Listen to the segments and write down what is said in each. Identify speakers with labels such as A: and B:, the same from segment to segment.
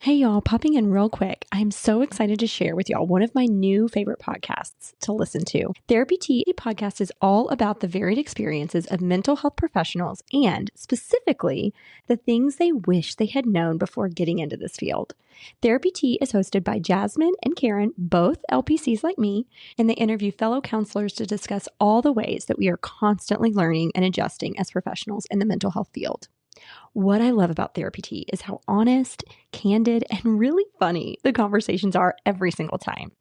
A: Hey y'all, popping in real quick. I'm so excited to share with y'all one of my new favorite podcasts to listen to. Therapy Tea podcast is all about the varied experiences of mental health professionals and specifically the things they wish they had known before getting into this field. Therapy Tea is hosted by Jasmine and Karen, both LPCs like me, and they interview fellow counselors to discuss all the ways that we are constantly learning and adjusting as professionals in the mental health field. What I love about Therapy Tea is how honest, candid, and really funny the conversations are every single time.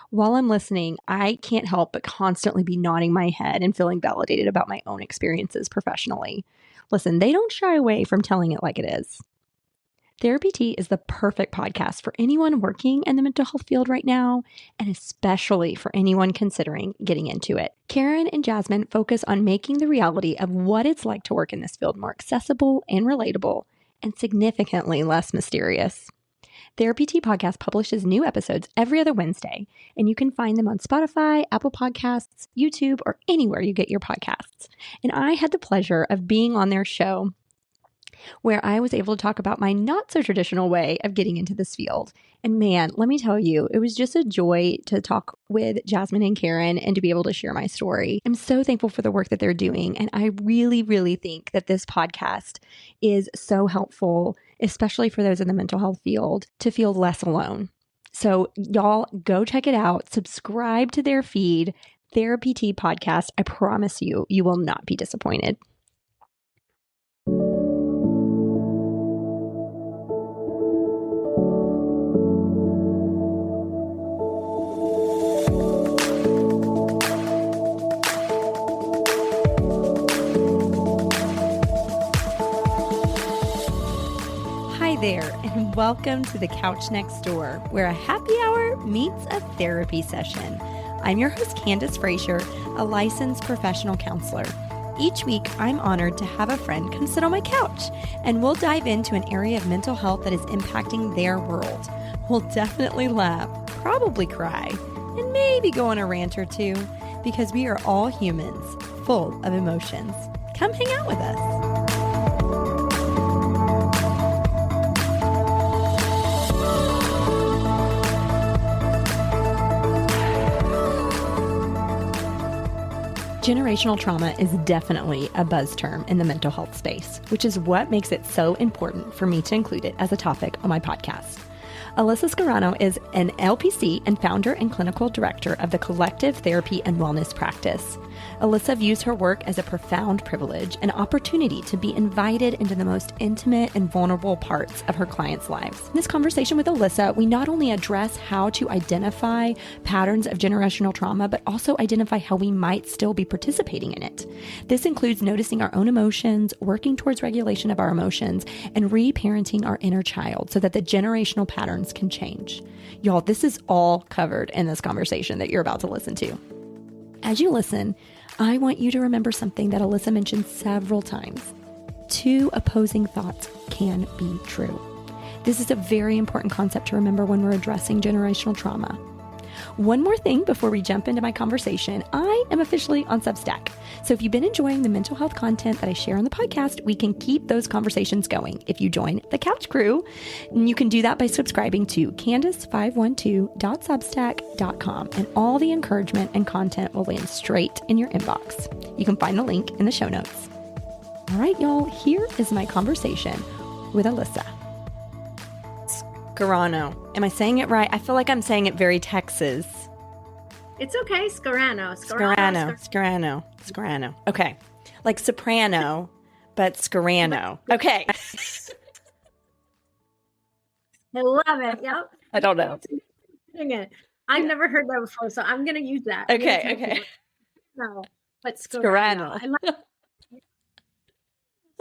A: While I'm listening, I can't help but constantly be nodding my head and feeling validated about my own experiences professionally. Listen, they don't shy away from telling it like it is. Therapy Tea is the perfect podcast for anyone working in the mental health field right now, and especially for anyone considering getting into it. Karen and Jasmine focus on making the reality of what it's like to work in this field more accessible and relatable, and significantly less mysterious. Therapy Tea podcast publishes new episodes every other Wednesday, and you can find them on Spotify, Apple Podcasts, YouTube, or anywhere you get your podcasts. And I had the pleasure of being on their show where I was able to talk about my not so traditional way of getting into this field. And man, let me tell you, it was just a joy to talk with Jasmine and Karen and to be able to share my story. I'm so thankful for the work that they're doing. And I really, really think that this podcast is so helpful, especially for those in the mental health field, to feel less alone. So y'all go check it out. Subscribe to their feed, Therapy Tea podcast. I promise you, you will not be disappointed. There, and welcome to the Couch Next Door, where a happy hour meets a therapy session. I'm your host, Candace Frazier, a licensed professional counselor. Each week, I'm honored to have a friend come sit on my couch, and we'll dive into an area of mental health that is impacting their world. We'll definitely laugh, probably cry, and maybe go on a rant or two, because we are all humans, full of emotions. Come hang out with us. Generational trauma is definitely a buzz term in the mental health space, which is what makes it so important for me to include it as a topic on my podcast. Alyssa Scarano is an LPC and founder and clinical director of the Collective Therapy and Wellness Practice. Alyssa views her work as a profound privilege, an opportunity to be invited into the most intimate and vulnerable parts of her clients' lives. In this conversation with Alyssa, we not only address how to identify patterns of generational trauma, but also identify how we might still be participating in it. This includes noticing our own emotions, working towards regulation of our emotions, and reparenting our inner child so that the generational patterns can change. Y'all, this is all covered in this conversation that you're about to listen to. As you listen, I want you to remember something that Alyssa mentioned several times. Two opposing thoughts can be true. This is a very important concept to remember when we're addressing generational trauma. One more thing before we jump into my conversation, I am officially on Substack. So if you've been enjoying the mental health content that I share on the podcast, we can keep those conversations going if you join the Couch Crew. And you can do that by subscribing to candace512.substack.com, and all the encouragement and content will land straight in your inbox. You can find the link in the show notes. All right, y'all, here is my conversation with Alyssa Scarano. Am I saying it right? I feel like I'm saying it very Texas.
B: It's okay. Scarano.
A: Okay. Like soprano, but Scarano. Okay.
B: I love it. Yep.
A: I don't know.
B: I've never heard that before, so I'm going to use that.
A: Okay.
B: No, but Scarano. I love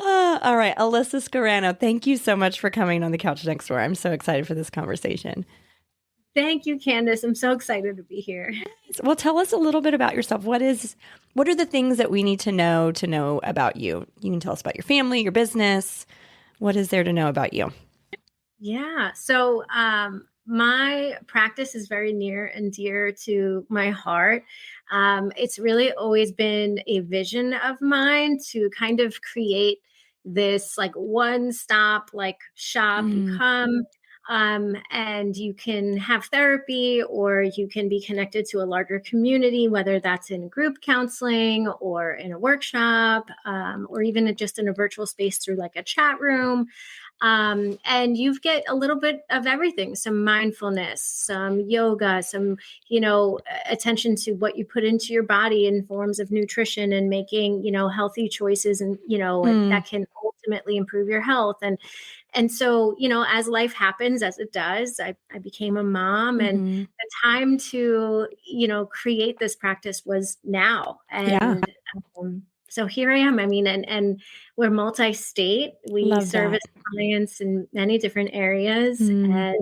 A: All right. Alyssa Scarano, thank you so much for coming on the Couch Next Door. I'm so excited for this conversation.
B: Thank you, Candace. I'm so excited to be here.
A: Well, tell us a little bit about yourself. What are the things that we need to know about you? You can tell us about your family, your business. What is there to know about you?
B: Yeah. So my practice is very near and dear to my heart. It's really always been a vision of mine to kind of create this like one-stop like shop. You come, And you can have therapy, or you can be connected to a larger community, whether that's in group counseling or in a workshop, or even just in a virtual space through like a chat room. And you get a little bit of everything, some mindfulness, some yoga, some, attention to what you put into your body in forms of nutrition and making, healthy choices, and, that can ultimately improve your health. And so, as life happens, as it does, I became a mom, and the time to, create this practice was now. And so here I am. I mean, and we're multi-state. We service clients in many different areas, and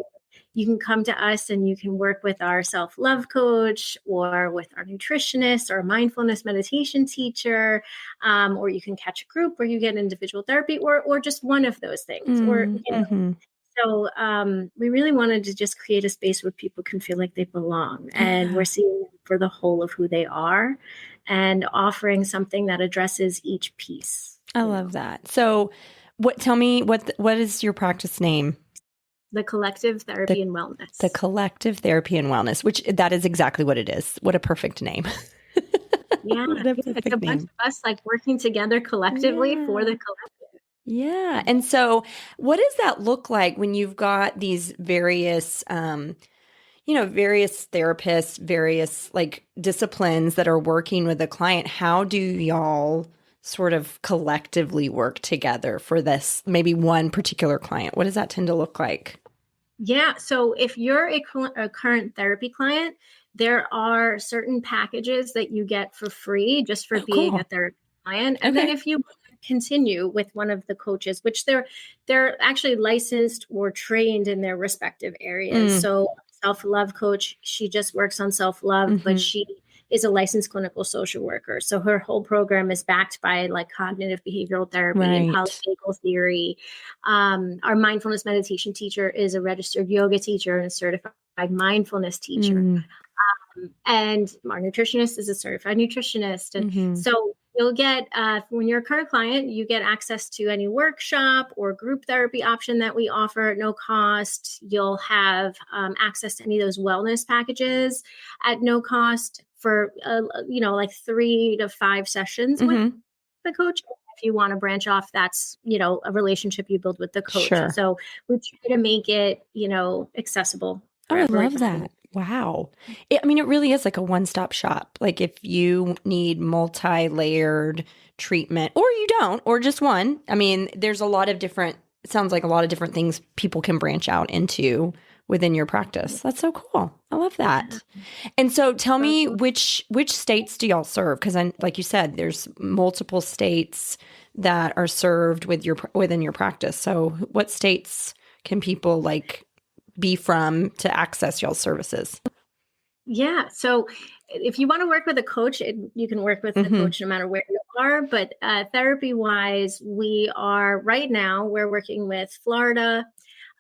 B: you can come to us and you can work with our self-love coach, or with our nutritionist, or mindfulness meditation teacher, or you can catch a group where you get individual therapy, or just one of those things. So we really wanted to just create a space where people can feel like they belong, and we're seeing them for the whole of who they are, and offering something that addresses each piece.
A: I love that. So tell me, what is your practice name?
B: The Collective Therapy and Wellness. The
A: Collective Therapy and Wellness, which that is exactly what it is. What a perfect name.
B: Yeah. It's a bunch of us like working together collectively for the collective.
A: Yeah. And so what does that look like when you've got these various, various therapists, various like disciplines that are working with a client? How do y'all sort of collectively work together for this, maybe one particular client? What does that tend to look like?
B: Yeah. So if you're a current therapy client, there are certain packages that you get for free just for being a therapy client. And then if you continue with one of the coaches, which they're actually licensed or trained in their respective areas. So self-love coach, she just works on self-love, but she is a licensed clinical social worker. So her whole program is backed by like cognitive behavioral therapy and polyvagal theory. Our mindfulness meditation teacher is a registered yoga teacher and a certified mindfulness teacher. And our nutritionist is a certified nutritionist. And so you'll get, when you're a current client, you get access to any workshop or group therapy option that we offer at no cost. You'll have access to any of those wellness packages at no cost for, like 3 to 5 sessions with the coach. If you want to branch off, that's, a relationship you build with the coach. Sure. So we try to make it, accessible.
A: Oh, I love that. Wow. It really is like a one-stop shop. Like if you need multi-layered treatment, or you don't, or just one, there's it sounds like a lot of different things people can branch out into within your practice. That's so cool. I love that. And so tell me, which states do y'all serve? Because like you said, there's multiple states that are served within your practice. So what states can people be from to access y'all's services?
B: Yeah. So if you want to work with a coach, you can work with a coach no matter where you are. But therapy wise, we're working with Florida,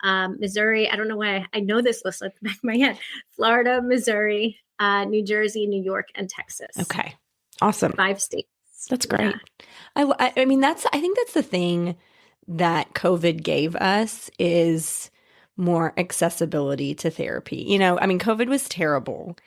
B: Missouri. I don't know why I know this list like the back of my head. Florida, Missouri, New Jersey, New York, and Texas.
A: Okay. Awesome.
B: 5 states.
A: That's great. Yeah. I think that's the thing that COVID gave us is more accessibility to therapy. COVID was terrible.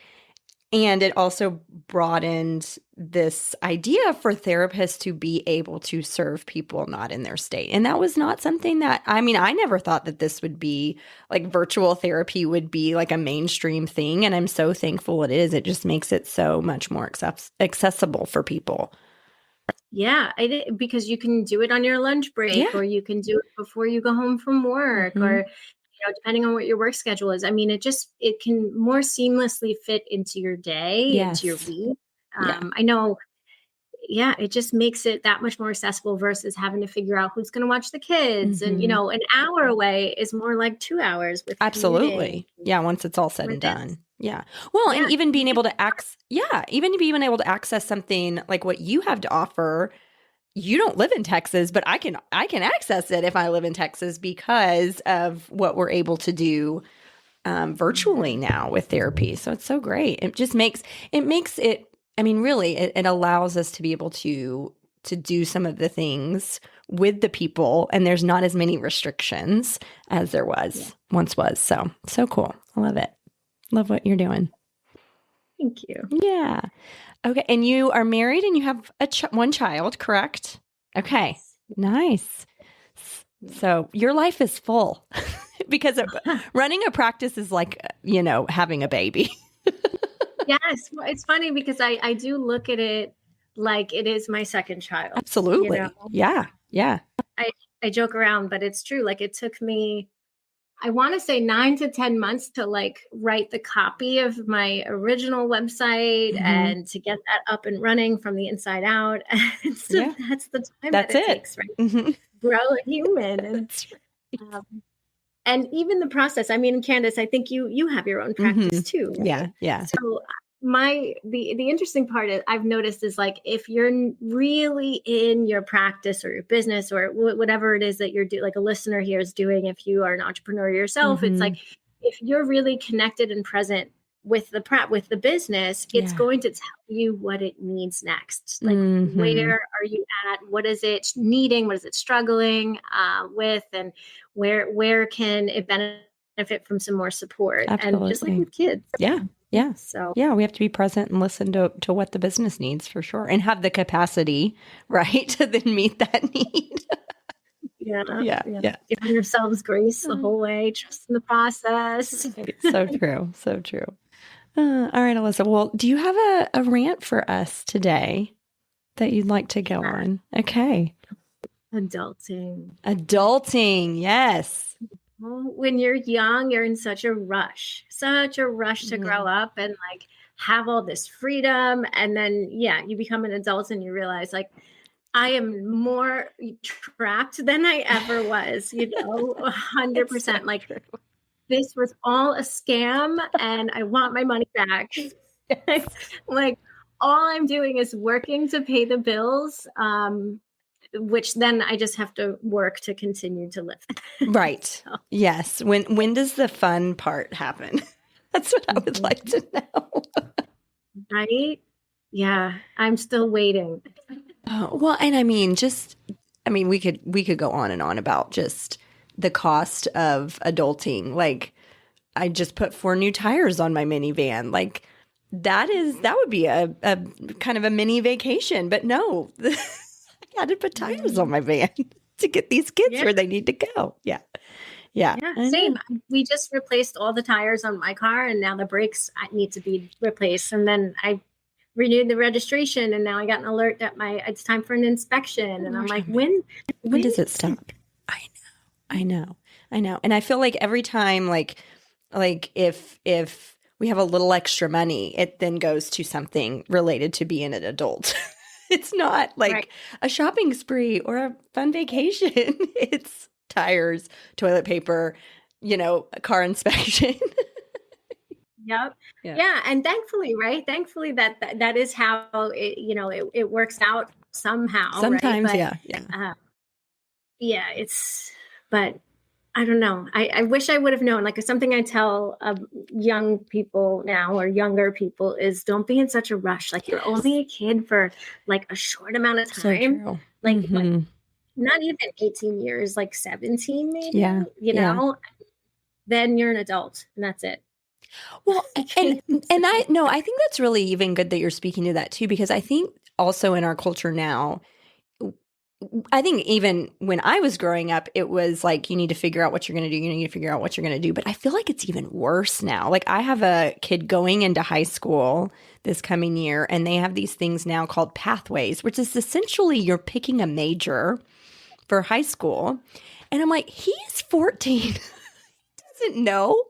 A: And it also broadened this idea for therapists to be able to serve people not in their state. And that was not something that, I never thought that this would be like virtual therapy would be like a mainstream thing. And I'm so thankful it is. It just makes it so much more accessible for people.
B: Yeah, because you can do it on your lunch break, or you can do it before you go home from work, or depending on what your work schedule is. It can more seamlessly fit into your day, into your week. I know. Yeah, it just makes it that much more accessible versus having to figure out who's going to watch the kids. And, an hour away is more like 2 hours. With
A: absolutely.
B: Commuting.
A: Yeah. Once it's all said and done. Yeah. Well, and even being able to even being able to access something like what you have to offer. You don't live in Texas, but I can access it if I live in Texas because of what we're able to do virtually now with therapy. So it's so great. It just makes it. Really, it allows us to be able to to do some of the things with the people, and there's not as many restrictions as there once was. So cool. I love it. Love what you're doing.
B: Thank you.
A: Yeah. Okay. And you are married and you have one child, correct? Okay. Nice. So your life is full because running a practice is like, having a baby.
B: Yes. Well, it's funny because I do look at it like it is my second child.
A: Absolutely. Yeah. Yeah.
B: I joke around, but it's true. Like it took me, I want to say 9 to 10 months to like write the copy of my original website and to get that up and running from the inside out. And so that's the time that it takes, right? Mm-hmm. Grow a human. And even the process, I mean, Candace, I think you have your own practice too. Right?
A: Yeah.
B: So the interesting part is I've noticed is like, if you're really in your practice or your business or whatever it is that you're doing, like a listener here is doing, if you are an entrepreneur yourself, it's like, if you're really connected and present with the business, it's going to tell you what it needs next. Like, where are you at? What is it needing? What is it struggling with? And where can it benefit from some more support?
A: Absolutely.
B: And just like with kids.
A: Yeah.
B: So
A: we have to be present and listen to what the business needs for sure, and have the capacity, right, to then meet that need. Yeah.
B: Giving yourselves grace the whole way, trust in the process.
A: So true. So true. All right, Alyssa. Well, do you have a rant for us today that you'd like to go on? Okay.
B: Adulting.
A: Yes.
B: When you're young, you're in such a rush to grow up and like have all this freedom. And then, you become an adult and you realize like, I am more trapped than I ever was, 100%. Like true. This was all a scam and I want my money back. Like all I'm doing is working to pay the bills. Which then I just have to work to continue to live.
A: Right. So. Yes. When does the fun part happen? That's what I would like to know.
B: Right? Yeah. I'm still waiting.
A: Oh, well, and I mean, we could go on and on about just the cost of adulting. Like, I just put 4 new tires on my minivan. Like, that would be a kind of a mini vacation. But no, I had to put tires on my van to get these kids where they need to go. Yeah.
B: Same. We just replaced all the tires on my car, and now the brakes need to be replaced. And then I renewed the registration, and now I got an alert that it's time for an inspection. And I'm like, when
A: does it stop? I know. And I feel like every time, like if we have a little extra money, it then goes to something related to being an adult. It's not like a shopping spree or a fun vacation. It's tires, toilet paper, a car inspection.
B: Yep. Yeah. And thankfully, that is how it works out somehow.
A: Sometimes,
B: right? But I don't know. I wish I would have known. Like, something I tell young people now, or younger people, is don't be in such a rush. Like, you're only a kid for like a short amount of time.
A: So
B: like not even 18 years, like 17 maybe. Then you're an adult, and that's it.
A: Well, and I think that's really even good that you're speaking to that too, because I think also in our culture now, I think even when I was growing up, it was like, you need to figure out what you're going to do. You need to figure out what you're going to do. But I feel like it's even worse now. Like, I have a kid going into high school this coming year, and they have these things now called pathways, which is essentially you're picking a major for high school. And I'm like, he's 14. He doesn't know.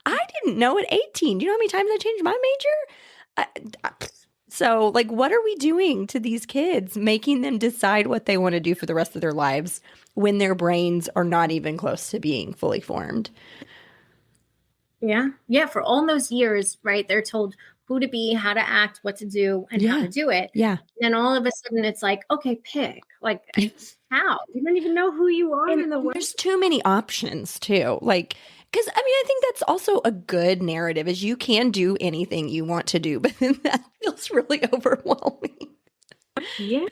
A: I didn't know at 18. Do you know how many times I changed my major? So, like, what are we doing to these kids, making them decide what they want to do for the rest of their lives when their brains are not even close to being fully formed?
B: Yeah. Yeah. For all those years, right, they're told who to be, how to act, what to do, and how to do it.
A: Yeah.
B: And all of a sudden it's like, okay, pick. Like, how? You don't even know who you are in the world.
A: There's too many options, too. Like, because, I mean, I think that's also a good narrative, is you can do anything you want to do, but then that feels really overwhelming.
B: Yeah.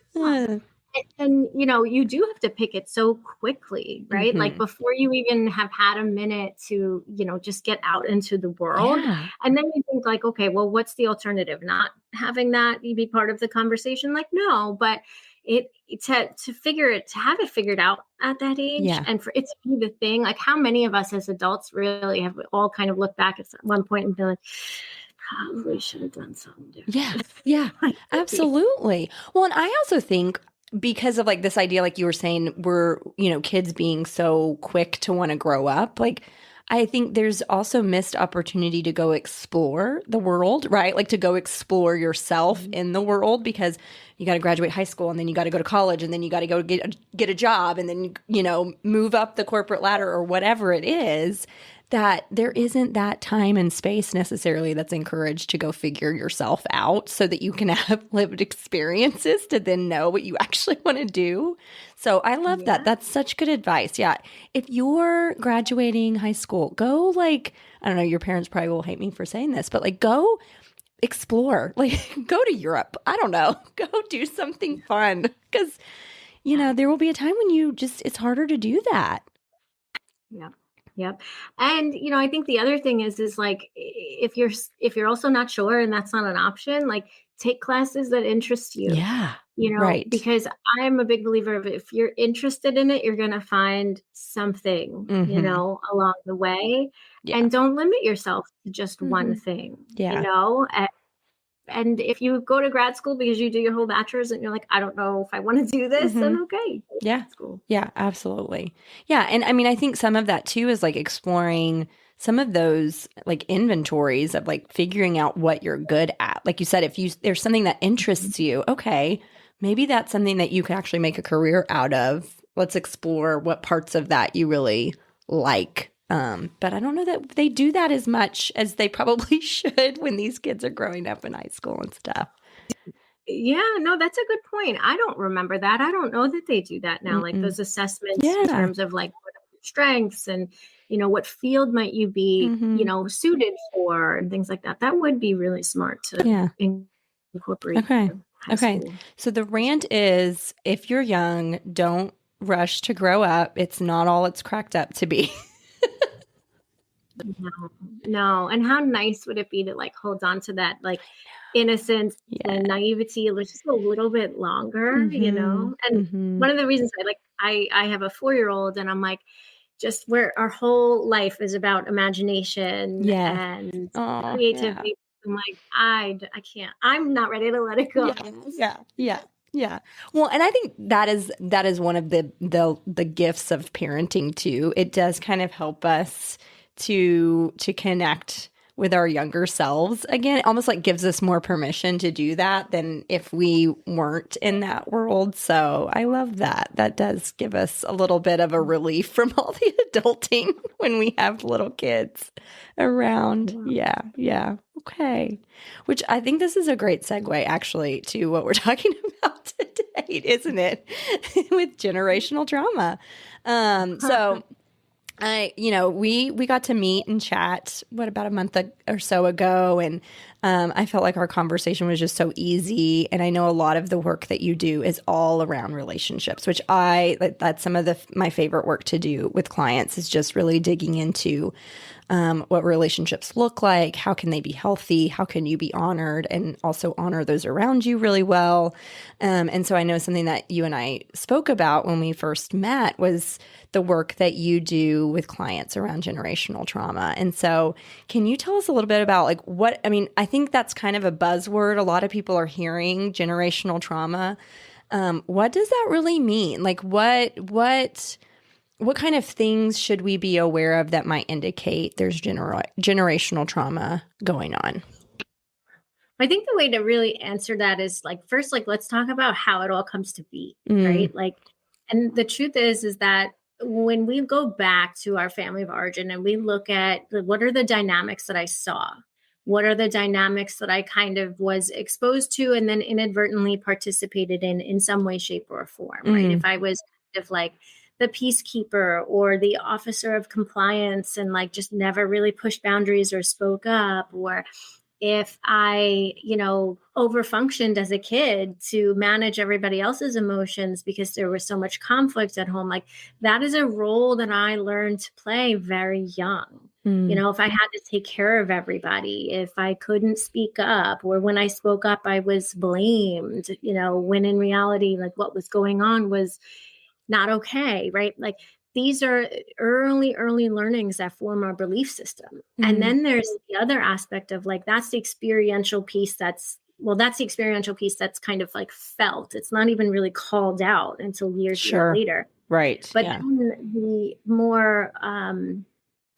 B: And you do have to pick it so quickly, right? Like before you even have had a minute to, just get out into the world.
A: Yeah.
B: And then you think like, okay, well, what's the alternative? Not having that be part of the conversation? Like, no, but to have it figured out at that age,
A: Yeah.
B: and for it to be the thing, like how many of us as adults really have all kind of looked back at one point and been like, probably should have done something different.
A: Yeah. Yeah. Absolutely. Well, and I also think because of like this idea, like you were saying, we're, kids being so quick to want to grow up, like I think there's also missed opportunity to go explore the world, right? Like to go explore yourself in the world, because you got to graduate high school and then you got to go to college and then you got to go get a job and then, move up the corporate ladder or whatever it is, that there isn't that time and space necessarily that's encouraged to go figure yourself out so that you can have lived experiences to then know what you actually want to do. So I love that. That's such good advice. Yeah. If you're graduating high school, go like, I don't know, your parents probably will hate me for saying this, but like go explore, like go to Europe. I don't know, go do something fun, because, there will be a time when it's harder to do that.
B: Yeah. Yep. And, I think the other thing is like, if you're also not sure and that's not an option, like take classes that interest you.
A: Yeah.
B: Right. Because I'm a big believer of if you're interested in it, you're going to find something, along the way, and don't limit yourself to just one thing, and if you go to grad school because you do your whole bachelor's and you're like, I don't know if I want to do this, then okay.
A: Yeah. School. Yeah, absolutely. Yeah. And I mean, I think some of that too is like exploring some of those like inventories of like figuring out what you're good at. Like you said, if there's something that interests you, okay, maybe that's something that you can actually make a career out of. Let's explore what parts of that you really like. But I don't know that they do that as much as they probably should when these kids are growing up in high school and stuff.
B: Yeah, no, that's a good point. I don't remember that. I don't know that they do that now, like those assessments in terms of like what are your strengths and, what field might you be, suited for and things like that. That would be really smart to incorporate.
A: Okay.
B: School.
A: So the rant is, if you're young, don't rush to grow up. It's not all it's cracked up to be.
B: No. And how nice would it be to like hold on to that like innocence and naivety just a little bit longer, And one of the reasons I have a 4-year-old and I'm like, just where our whole life is about imagination and creativity. I'm like, I can't. I'm not ready to let it go.
A: Yeah. Well, and I think that is one of the gifts of parenting too. It does kind of help us to connect with our younger selves again. It almost like gives us more permission to do that than if we weren't in that world. So I love that. That does give us a little bit of a relief from all the adulting when we have little kids around. Yeah. Okay. Which I think this is a great segue actually to what we're talking about today, isn't it? With generational trauma. So we got to meet and chat, about a month or so ago. And I felt like our conversation was just so easy. And I know a lot of the work that you do is all around relationships, which that's some of my favorite work to do with clients, is just really digging into what relationships look like, how can they be healthy, how can you be honored and also honor those around you really well. And so I know something that you and I spoke about when we first met was the work that you do with clients around generational trauma. And so can you tell us a little bit about I think that's kind of a buzzword. A lot of people are hearing generational trauma. What does that really mean? Like what kind of things should we be aware of that might indicate there's generational trauma going on?
B: I think the way to really answer that is first, let's talk about how it all comes to be, right? And the truth is that when we go back to our family of origin and we look at what are the dynamics that I saw, what are the dynamics that I kind of was exposed to and then inadvertently participated in some way, shape, or form, right? If I was kind of like the peacekeeper or the officer of compliance and just never really pushed boundaries or spoke up, or if I, overfunctioned as a kid to manage everybody else's emotions because there was so much conflict at home, like that is a role that I learned to play very young. If I had to take care of everybody, if I couldn't speak up, or when I spoke up, I was blamed, when in reality, like what was going on was not okay, right? Like these are early learnings that form our belief system. And then there's the other aspect of like, that's the experiential piece that's the experiential piece that's kind of like felt. It's not even really called out until years later.
A: Right.
B: But then the more,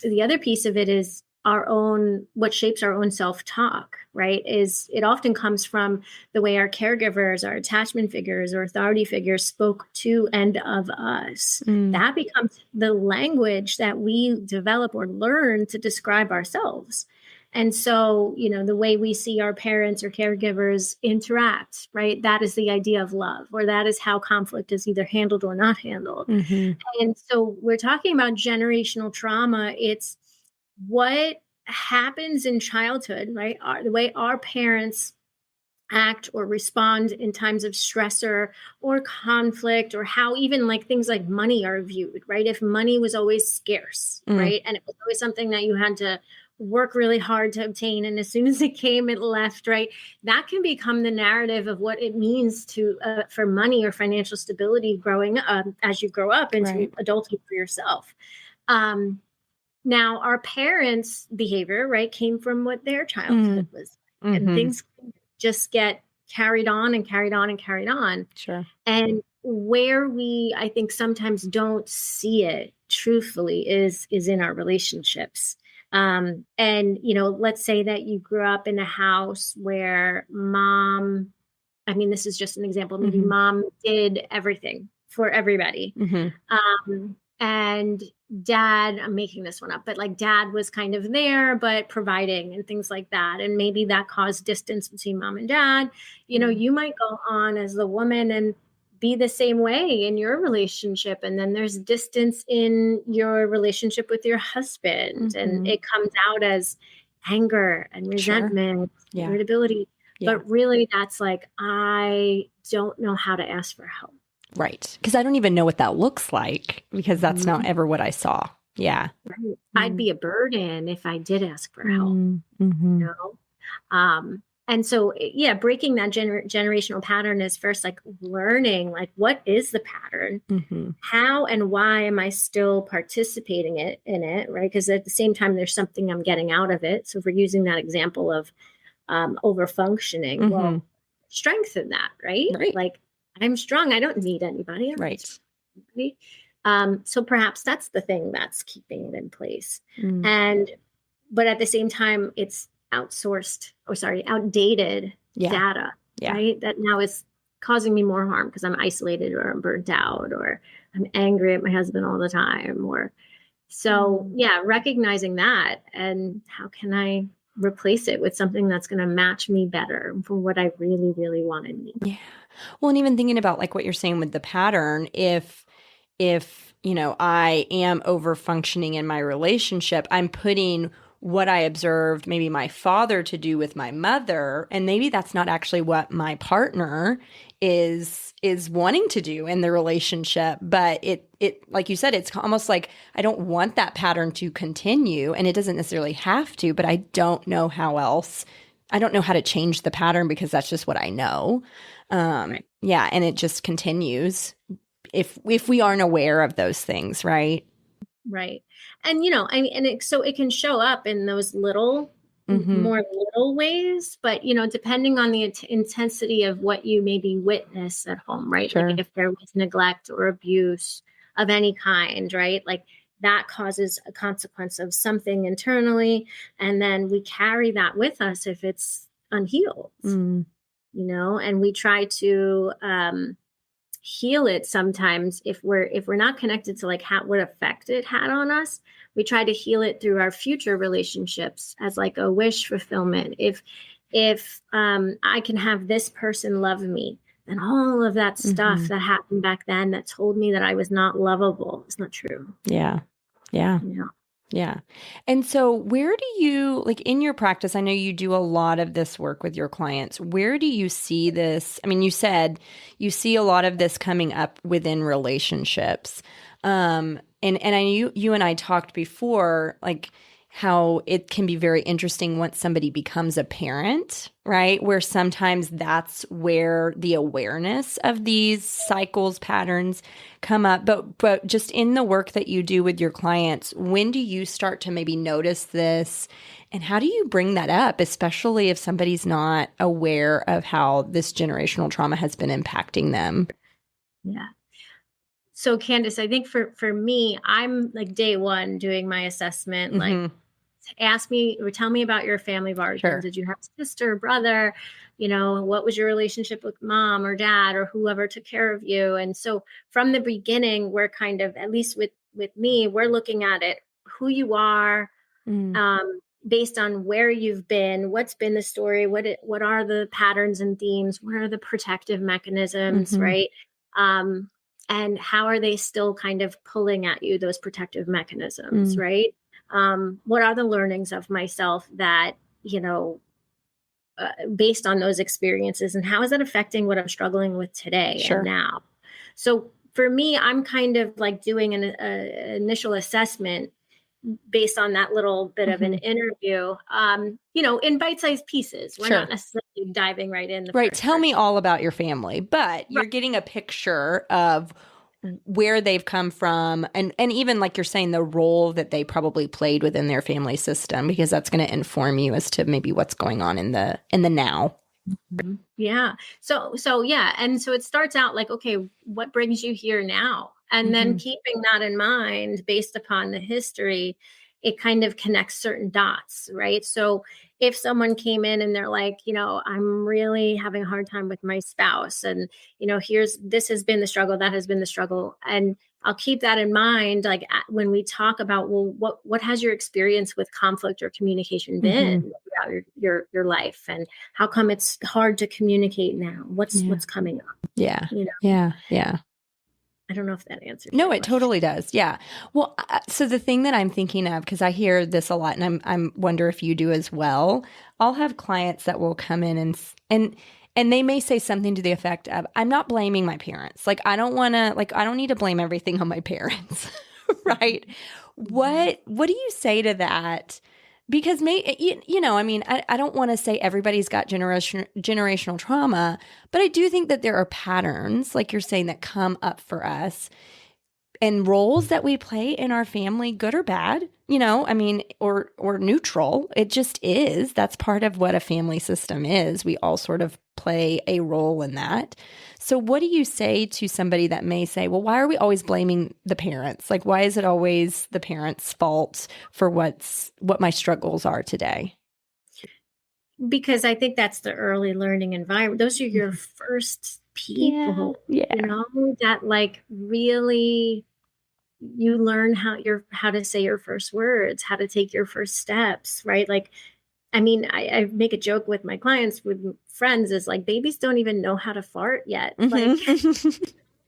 B: the other piece of it is what shapes our own self-talk, right? Is it often comes from the way our caregivers, our attachment figures or authority figures spoke to and of us. That becomes the language that we develop or learn to describe ourselves. And so, the way we see our parents or caregivers interact, right? That is the idea of love, or that is how conflict is either handled or not handled. And so we're talking about generational trauma. It's what happens in childhood, right? The way our parents act or respond in times of stressor or conflict, or how even like things like money are viewed, right? If money was always scarce, right? And it was always something that you had to work really hard to obtain. And as soon as it came, it left, right? That can become the narrative of what it means to for money or financial stability growing up as you grow up into adulthood for yourself. Now, our parents' behavior, right, came from what their childhood was. And things just get carried on and carried on and carried on.
A: Sure.
B: And where we, I think, sometimes don't see it truthfully is in our relationships. And, let's say that you grew up in a house where this is just an example, maybe mom did everything for everybody. And dad, I'm making this one up, but like dad was kind of there, but providing and things like that. And maybe that caused distance between mom and dad. You might go on as the woman and be the same way in your relationship. And then there's distance in your relationship with your husband. And it comes out as anger and resentment, irritability. But really that's like, I don't know how to ask for help.
A: Right. Because I don't even know what that looks like, because that's not ever what I saw. Yeah.
B: Right. I'd be a burden if I did ask for help. And so, breaking that generational pattern is first like learning, like, what is the pattern? How and why am I still participating in it? Right. Because at the same time, there's something I'm getting out of it. So if we're using that example of over-functioning, well, strengthen that, right? Like, I'm strong. I don't need anybody. So perhaps that's the thing that's keeping it in place. But at the same time, it's outdated data, right? That now is causing me more harm because I'm isolated or I'm burnt out or I'm angry at my husband all the time. Recognizing that, and how can I replace it with something that's going to match me better for what I really, really want to need.
A: Yeah. Well, and even thinking about like what you're saying with the pattern, if I am over functioning in my relationship, I'm putting what I observed maybe my father to do with my mother, and maybe that's not actually what my partner is wanting to do in the relationship. But it like you said, it's almost like I don't want that pattern to continue, and it doesn't necessarily have to, but I don't know how else. I don't know how to change the pattern because that's just what I know. Yeah, and it just continues if we aren't aware of those things, right?
B: Right. And, so it can show up in those more little ways, but, depending on the intensity of what you maybe witness at home, right?
A: Sure.
B: Like if there was neglect or abuse of any kind, right? Like that causes a consequence of something internally. And then we carry that with us if it's unhealed, and we try to, heal it sometimes if we're not connected to like what effect it had on us. We try to heal it through our future relationships as like a wish fulfillment. If I can have this person love me, then all of that stuff that happened back then that told me that I was not lovable is not true.
A: Yeah. Yeah. And so where do you, like in your practice, I know you do a lot of this work with your clients. Where do you see this? I mean, you said you see a lot of this coming up within relationships. And I know you and I talked before, like how it can be very interesting once somebody becomes a parent, right? Where sometimes that's where the awareness of these cycles, patterns come up. But just in the work that you do with your clients, when do you start to maybe notice this? And how do you bring that up, especially if somebody's not aware of how this generational trauma has been impacting them?
B: Yeah. So Candace, I think for me, I'm like day one doing my assessment, like ask me or tell me about your family of origin.
A: Sure.
B: Did you have a sister, brother? What was your relationship with mom or dad or whoever took care of you? And so from the beginning, we're kind of, at least with me, we're looking at it, who you are, based on where you've been, what's been the story, what are the patterns and themes, what are the protective mechanisms, right? And how are they still kind of pulling at you, those protective mechanisms, right? What are the learnings of myself that, based on those experiences, and how is that affecting what I'm struggling with today and now? So for me, I'm kind of like doing an initial assessment based on that little bit of an interview, in bite-sized pieces. We're not necessarily diving right in.
A: Tell me all about your family, but you're getting a picture of where they've come from and even like you're saying, the role that they probably played within their family system, because that's going to inform you as to maybe what's going on in the now.
B: Yeah. So yeah. And so it starts out like, okay, what brings you here now? And then keeping that in mind based upon the history, it kind of connects certain dots, right? So if someone came in and they're like, I'm really having a hard time with my spouse, and, this has been the struggle, that has been the struggle. And I'll keep that in mind. Like when we talk about, well, what has your experience with conflict or communication been throughout your life? And how come it's hard to communicate now? What's coming up?
A: Yeah. Yeah.
B: I don't know if that answers.
A: No, it totally does. Yeah. Well, so the thing that I'm thinking of, because I hear this a lot, and I'm wonder if you do as well. I'll have clients that will come in and they may say something to the effect of, "I'm not blaming my parents. Like I don't need to blame everything on my parents." Right? What do you say to that? Because I don't want to say everybody's got generational trauma, but I do think that there are patterns, like you're saying, that come up for us and roles that we play in our family, good or bad, or neutral. It just is. That's part of what a family system is. We all sort of play a role in that. So what do you say to somebody that may say, well, why are we always blaming the parents? Like, why is it always the parents' fault for what my struggles are today?
B: Because I think that's the early learning environment. Those are your first people, that like really you learn how to say your first words, how to take your first steps, right? Like, I mean, I make a joke with my clients, with friends, is like, babies don't even know how to fart yet. Like,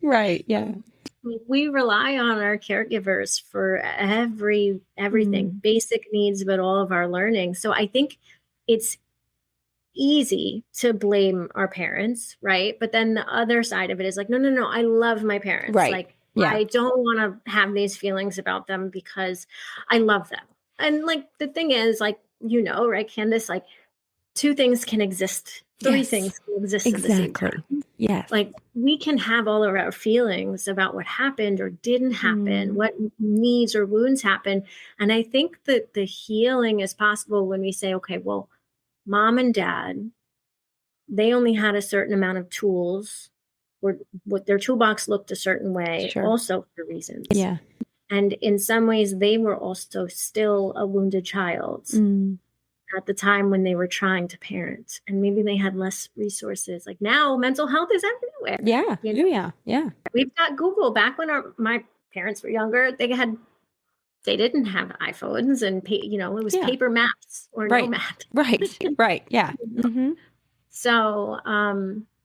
A: right. Yeah.
B: We rely on our caregivers for everything, basic needs, but all of our learning. So I think it's easy to blame our parents, right? But then the other side of it is like, no, I love my parents.
A: Right.
B: Like, I don't want to have these feelings about them because I love them. And like, the thing is, like, right, Candace, like, two things can exist. Three things can exist at the same time.
A: Yes.
B: Like, we can have all of our feelings about what happened or didn't happen, what needs or wounds happened. And I think that the healing is possible when we say, okay, well, mom and dad, they only had a certain amount of tools, or what their toolbox looked a certain way, also for reasons.
A: Yeah.
B: And in some ways, they were also still a wounded child at the time when they were trying to parent. And maybe they had less resources. Like now, mental health is everywhere.
A: Yeah. Yeah.
B: We've got Google. Back when my parents were younger, they didn't have iPhones, and it was paper maps or no maps.
A: Right. Yeah.
B: So,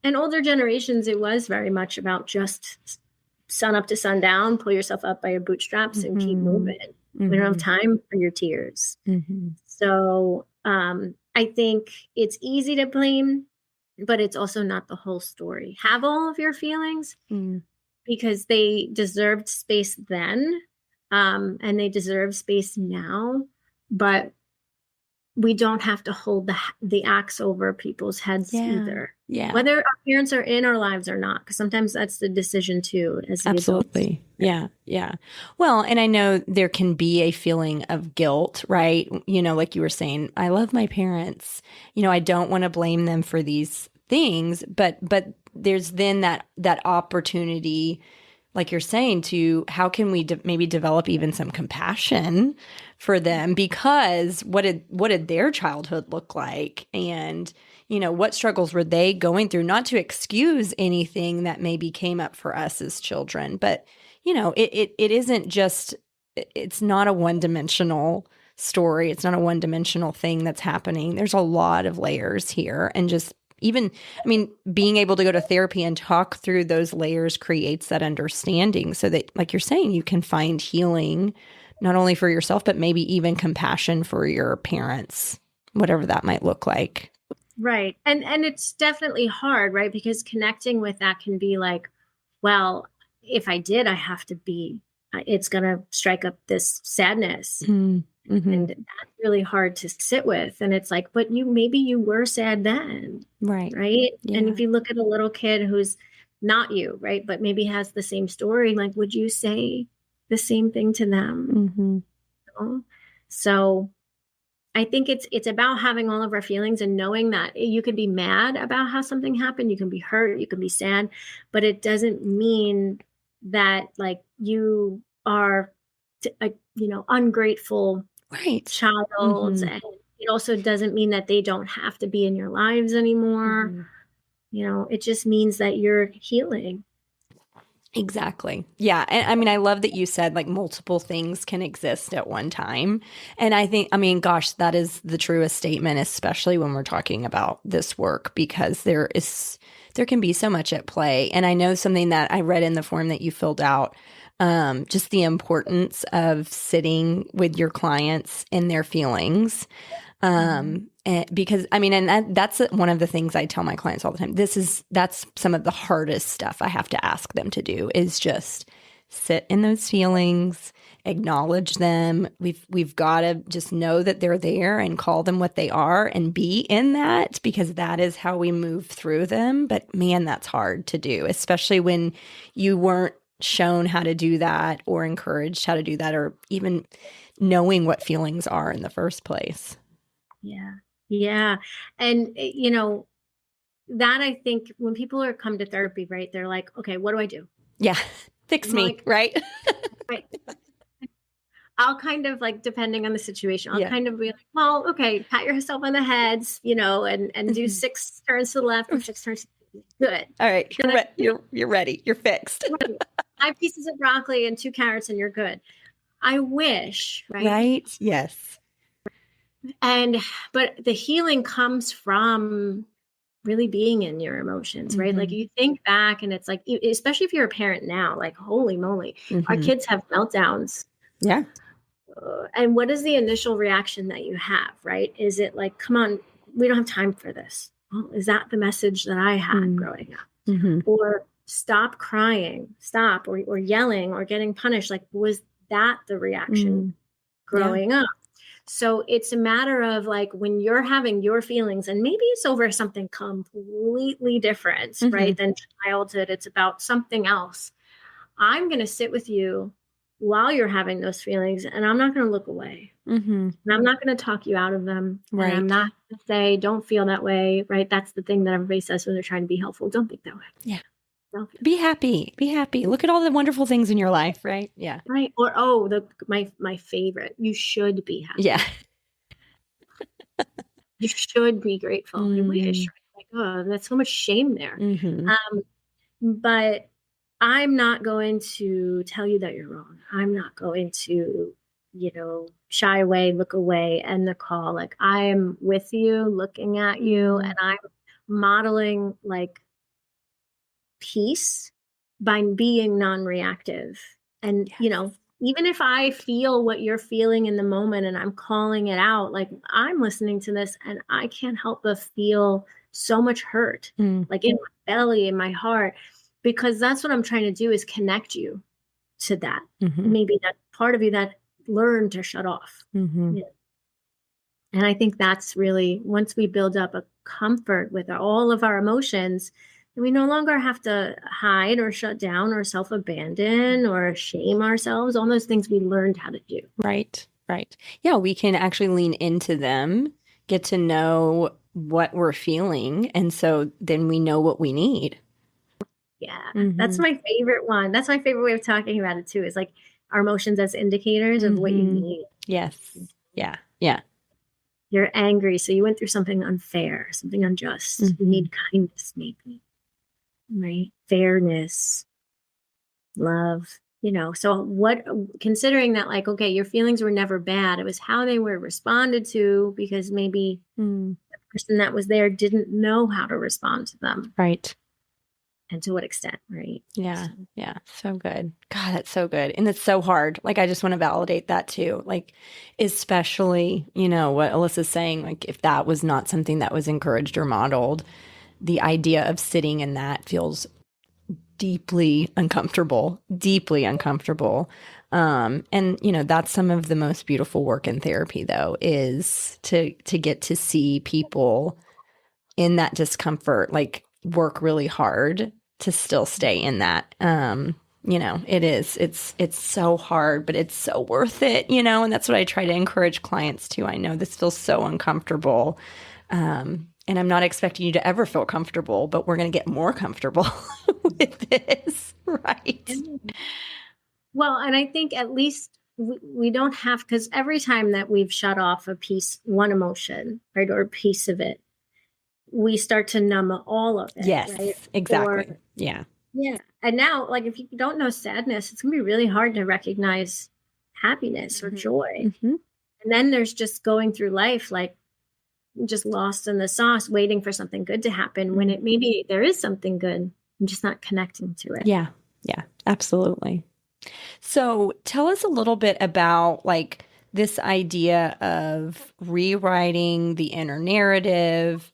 B: in older generations, it was very much about just sun up to sundown, pull yourself up by your bootstraps and keep moving. We don't have
A: Mm-hmm.
B: time for your tears.
A: Mm-hmm.
B: So I think it's easy to blame, but it's also not the whole story. Have all of your feelings because they deserved space then, and they deserve space now. But we don't have to hold the axe over people's heads either.
A: Yeah.
B: Whether our parents are in our lives or not, because sometimes that's the decision too, as the
A: Absolutely. Adults. Yeah. Well, and I know there can be a feeling of guilt, right? Like you were saying, I love my parents. I don't want to blame them for these things, but there's then that opportunity, like you're saying, to how can we maybe develop even some compassion for them, because what did their childhood look like, and what struggles were they going through? Not to excuse anything that maybe came up for us as children, but it isn't just, it's not a one-dimensional story. It's not a one-dimensional thing that's happening. There's a lot of layers here, and just being able to go to therapy and talk through those layers creates that understanding, so that, like you're saying, you can find healing not only for yourself, but maybe even compassion for your parents, whatever that might look like.
B: Right. And it's definitely hard, right? Because connecting with that can be like, well, if I did, I have to be, it's going to strike up this sadness. Mm-hmm. And that's really hard to sit with. And it's like, but maybe you were sad then.
A: Right.
B: Right.
A: Yeah.
B: And if you look at a little kid who's not you, right, but maybe has the same story, like, would you say the same thing to them? Mm-hmm. So I think it's about having all of our feelings and knowing that you can be mad about how something happened. You can be hurt. You can be sad, but it doesn't mean that like you are, ungrateful child. Mm-hmm. And it also doesn't mean that they don't have to be in your lives anymore. Mm-hmm. It just means that you're healing.
A: Exactly. Yeah. And I love that you said like multiple things can exist at one time. And I think, gosh, that is the truest statement, especially when we're talking about this work, because there can be so much at play. And I know something that I read in the form that you filled out, just the importance of sitting with your clients and their feelings. Because that's one of the things I tell my clients all the time. That's some of the hardest stuff I have to ask them to do, is just sit in those feelings, acknowledge them. We've got to just know that they're there and call them what they are and be in that, because that is how we move through them. But man, that's hard to do, especially when you weren't shown how to do that or encouraged how to do that, or even knowing what feelings are in the first place.
B: Yeah. Yeah. And, that I think when people come to therapy, right, they're like, okay, what do I do?
A: Yeah. Fix me. Like, right.
B: Right. I'll kind of like, depending on the situation, I'll kind of be like, well, okay, pat yourself on the head, and do 6 turns to the left and 6 turns to the right. Good.
A: All right. You're ready. You're fixed.
B: 5 pieces of broccoli and 2 carrots and you're good. I wish, right?
A: Right. Yes.
B: But the healing comes from really being in your emotions, right? Like you think back and it's like, especially if you're a parent now, like, holy moly, our kids have meltdowns.
A: Yeah.
B: And what is the initial reaction that you have, right? Is it like, come on, we don't have time for this? Well, is that the message that I had growing up? Or stop crying, stop, or yelling or getting punished? Like, was that the reaction growing up? So it's a matter of like, when you're having your feelings, and maybe it's over something completely different, right, than childhood. It's about something else. I'm going to sit with you while you're having those feelings, and I'm not going to look away. And I'm not going to talk you out of them. Right. And I'm not going to say, don't feel that way, right? That's the thing that everybody says when they're trying to be helpful. Don't think that way.
A: Yeah. Be happy. Be happy. Look at all the wonderful things in your life, right? Yeah.
B: Right. Or, my favorite, you should be happy.
A: Yeah.
B: You should be grateful. I wish. Like, oh, that's so much shame there. But I'm not going to tell you that you're wrong. I'm not going to, shy away, look away, end the call. Like, I'm with you, looking at you, and I'm modeling like peace by being non-reactive and, even if I feel what you're feeling in the moment and I'm calling it out, like I'm listening to this and I can't help but feel so much hurt, like in my belly, in my heart, because that's what I'm trying to do is connect you to that. Maybe that part of you that learned to shut off. Yeah. And I think that's really, once we build up a comfort with all of our emotions, we no longer have to hide or shut down or self-abandon or shame ourselves. All those things we learned how to do.
A: Right. Yeah, we can actually lean into them, get to know what we're feeling. And so then we know what we need.
B: Yeah, that's my favorite one. That's my favorite way of talking about it too, is like our emotions as indicators of what you need.
A: Yes. Yeah.
B: You're angry, so you went through something unfair, something unjust. You need kindness, maybe, right? Fairness, love, so considering that, like, okay, your feelings were never bad. It was how they were responded to, because maybe the person that was there didn't know how to respond to them.
A: Right.
B: And to what extent, right?
A: Yeah. So good. God, that's so good. And it's so hard. Like, I just want to validate that too. Like, especially, what Alyssa's saying, like, if that was not something that was encouraged or modeled, the idea of sitting in that feels deeply uncomfortable. And that's some of the most beautiful work in therapy, though, is to get to see people in that discomfort, like, work really hard to still stay in that. It's so hard, but it's so worth it, and that's what I try to encourage clients to. I know this feels so uncomfortable. And I'm not expecting you to ever feel comfortable, but we're going to get more comfortable with this, right?
B: Well, and I think at least we don't have, because every time that we've shut off one emotion, right, or a piece of it, we start to numb all of it.
A: Yes,
B: right?
A: exactly. Yeah.
B: And now, like, if you don't know sadness, it's going to be really hard to recognize happiness or joy. And then there's just going through life, like, just lost in the sauce, waiting for something good to happen, when maybe there is something good. I'm just not connecting to it.
A: Yeah, absolutely. So tell us a little bit about, like, this idea of rewriting the inner narrative,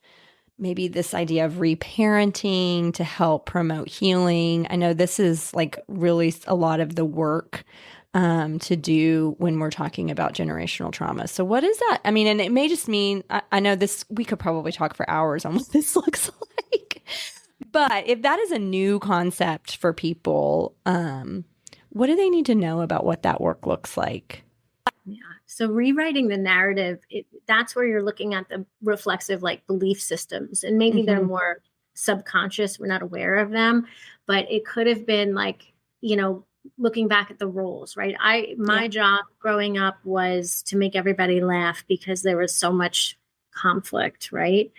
A: maybe this idea of reparenting to help promote healing. I know this is, like, really a lot of the work to do when we're talking about generational trauma. So what is that? I mean, and it may just mean, I know this, we could probably talk for hours on what this looks like, but if that is a new concept for people, what do they need to know about what that work looks like?
B: Yeah. So rewriting the narrative, that's where you're looking at the reflexive, like, belief systems, and maybe they're more subconscious. We're not aware of them, but it could have been, like, looking back at the roles, right? My job growing up was to make everybody laugh because there was so much conflict, right?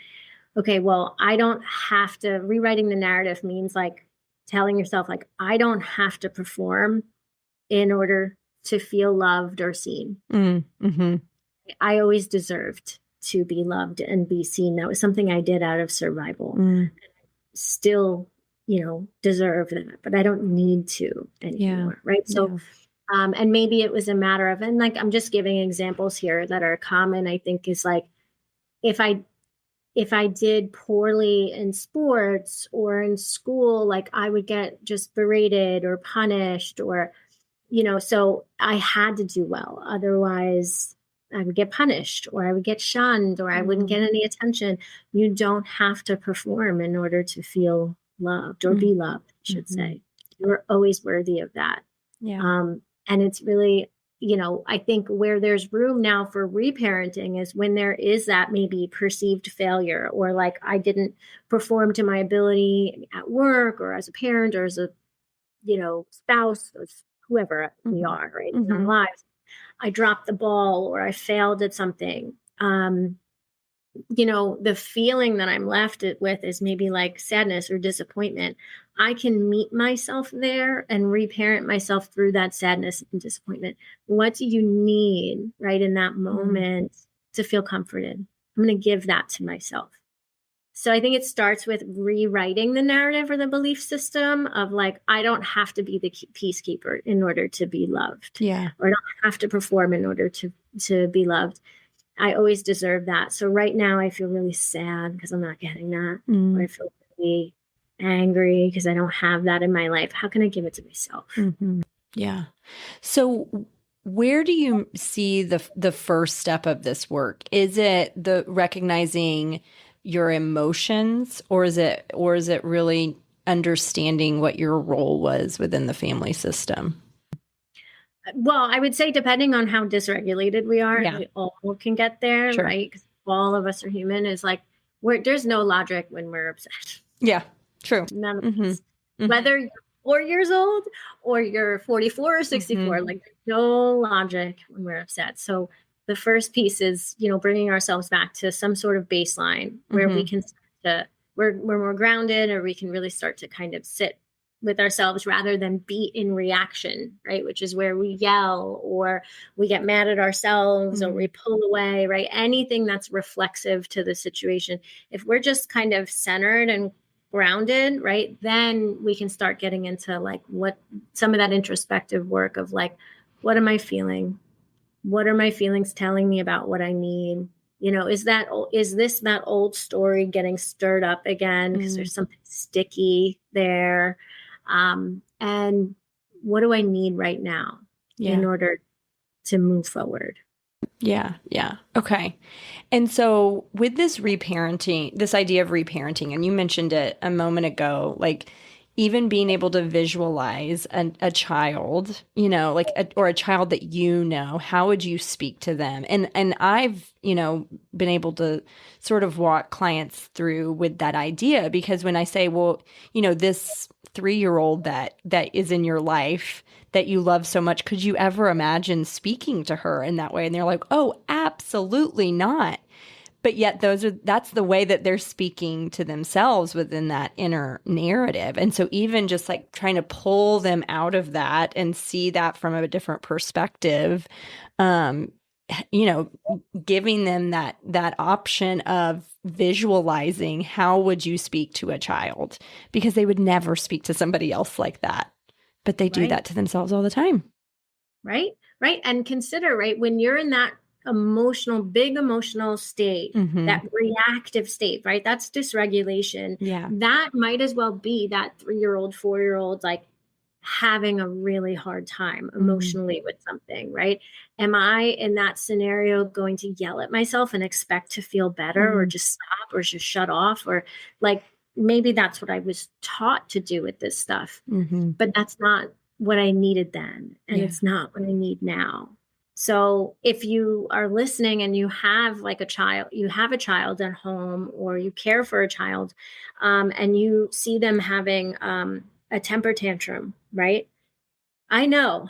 B: Okay, well, I don't have to. Rewriting the narrative means, like, telling yourself, like, I don't have to perform in order to feel loved or seen. I always deserved to be loved and be seen. That was something I did out of survival. Still, deserve that, but I don't need to anymore. Right. So, and maybe it was a matter of, and, like, I'm just giving examples here that are common, I think, is like, if I did poorly in sports or in school, like, I would get just berated or punished, or, so I had to do well. Otherwise I would get punished, or I would get shunned, or I wouldn't get any attention. You don't have to perform in order to feel loved or be loved, I should say. You're always worthy of that. And it's really, I think where there's room now for reparenting is when there is that maybe perceived failure, or, like, I didn't perform to my ability at work or as a parent or as a, spouse, or whoever we are, right, in our lives. I dropped the ball, or I failed at something. The feeling that I'm left with is maybe like sadness or disappointment. I can meet myself there and reparent myself through that sadness and disappointment. What do you need right in that moment to feel comforted? I'm going to give that to myself. So I think it starts with rewriting the narrative or the belief system of like, I don't have to be the peacekeeper in order to be loved.
A: Yeah.
B: Or I don't have to perform in order to be loved. I always deserve that. So right now I feel really sad because I'm not getting that. Or I feel really angry because I don't have that in my life. How can I give it to myself?
A: Mm-hmm. Yeah. So where do you see the first step of this work? Is it the recognizing your emotions, or is it really understanding what your role was within the family system?
B: Well, I would say depending on how dysregulated we are, we all can get there,
A: Sure.
B: right? Because all of us are human. Is like there's no logic when we're upset.
A: Yeah, true.
B: None of us. Whether you're 4 years old or you're 44 or 64, like there's no logic when we're upset. So the first piece is, bringing ourselves back to some sort of baseline where we can start to, where we're grounded, or we can really start to kind of sit with ourselves rather than be in reaction, right? Which is where we yell or we get mad at ourselves or we pull away, right? Anything that's reflexive to the situation. If we're just kind of centered and grounded, right, then we can start getting into like what some of that introspective work of like, what am I feeling? What are my feelings telling me about what I need? Is this that old story getting stirred up again because there's something sticky there? And what do I need right now in order to move forward?
A: Yeah. Yeah. Okay. And so with this reparenting, this idea of reparenting, and you mentioned it a moment ago, like even being able to visualize a child, like or a child that how would you speak to them? And I've, been able to sort of walk clients through with that idea, because when I say, well, this 3-year-old that is in your life that you love so much, could you ever imagine speaking to her in that way? And they're like, oh, absolutely not. But yet that's the way that they're speaking to themselves within that inner narrative. And so even just like trying to pull them out of that and see that from a different perspective, giving them that option of visualizing how would you speak to a child, because they would never speak to somebody else like that, but they do that to themselves all the time.
B: Right. And consider, right, when you're in that big emotional state, that reactive state, right? That's dysregulation.
A: Yeah.
B: That might as well be that 3-year-old, 4-year-old, like having a really hard time emotionally with something, right? Am I in that scenario going to yell at myself and expect to feel better or just stop or just shut off? Or like, maybe that's what I was taught to do with this stuff, but that's not what I needed then. And it's not what I need now. So if you are listening and you have like you have a child at home, or you care for a child, and you see them having a temper tantrum, right? I know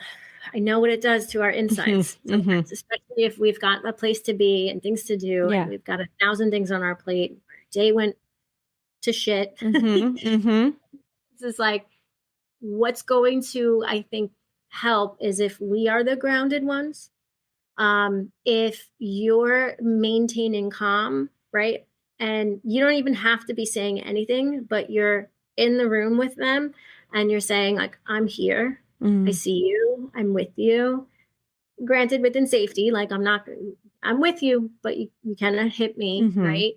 B: what it does to our insides, especially if we've got a place to be and things to do, and we've got 1,000 things on our plate. Our day went to shit. This is like, what's going to, I think, help is if we are the grounded ones. If you're maintaining calm, right? And you don't even have to be saying anything, but you're in the room with them and you're saying like, I'm here. I see you. I'm with you. Granted, within safety, like I'm with you, but you cannot hit me, right?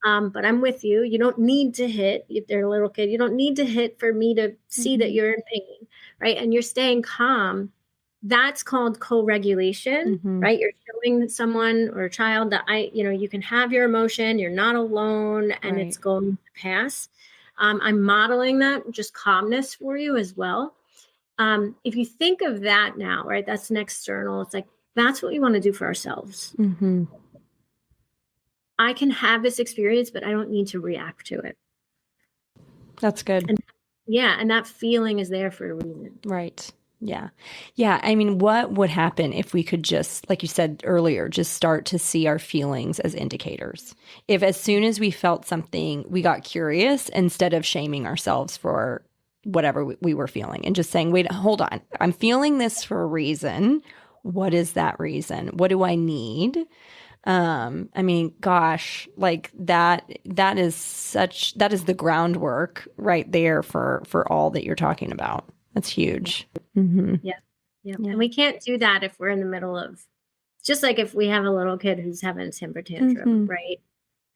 B: But I'm with you. You don't need to hit. If they're a little kid, you don't need to hit for me to see that you're in pain, right? And you're staying calm. That's called co-regulation, right? You're showing someone or a child that you can have your emotion, you're not alone, and it's going to pass. I'm modeling that just calmness for you as well. If you think of that now, right, that's an external. It's like, that's what we want to do for ourselves. I can have this experience, but I don't need to react to it.
A: That's good.
B: And that feeling is there for a reason.
A: Right. Yeah. Yeah. I mean, what would happen if we could just, like you said earlier, just start to see our feelings as indicators? If as soon as we felt something, we got curious instead of shaming ourselves for whatever we were feeling and just saying, wait, hold on, I'm feeling this for a reason. What is that reason? What do I need? I mean, gosh, like that is the groundwork right there for all that you're talking about. That's huge. Mm-hmm.
B: Yeah. Yeah. And we can't do that if we're in the middle of, just like if we have a little kid who's having a temper tantrum, right?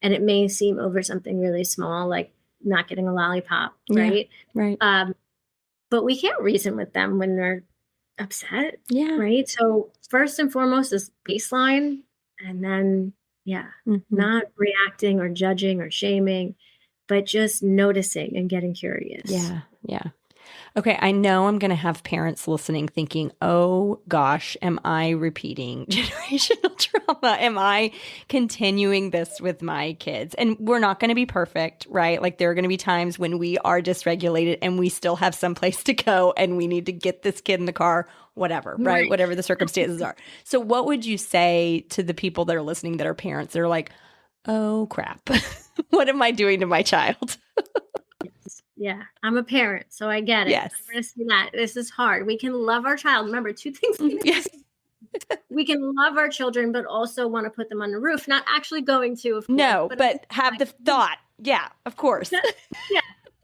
B: And it may seem over something really small, like not getting a lollipop, right?
A: Right.
B: But we can't reason with them when they're upset.
A: Yeah.
B: Right. So first and foremost is baseline. And then, not reacting or judging or shaming, but just noticing and getting curious.
A: Yeah. Yeah. Okay, I know I'm going to have parents listening thinking, oh gosh, am I repeating generational trauma? Am I continuing this with my kids? And we're not going to be perfect, right? Like there are going to be times when we are dysregulated and we still have some place to go and we need to get this kid in the car, whatever, right? Whatever the circumstances are. So what would you say to the people that are listening that are parents that are like, oh crap, what am I doing to my child?
B: Yeah, I'm a parent, so I get it.
A: Yes.
B: I'm going to say that. This is hard. We can love our child. Remember, two things.
A: Yes.
B: We can love our children, but also want to put them on the roof. Not actually going to, of course.
A: No, but have the thought. Yeah, of course.
B: Yeah,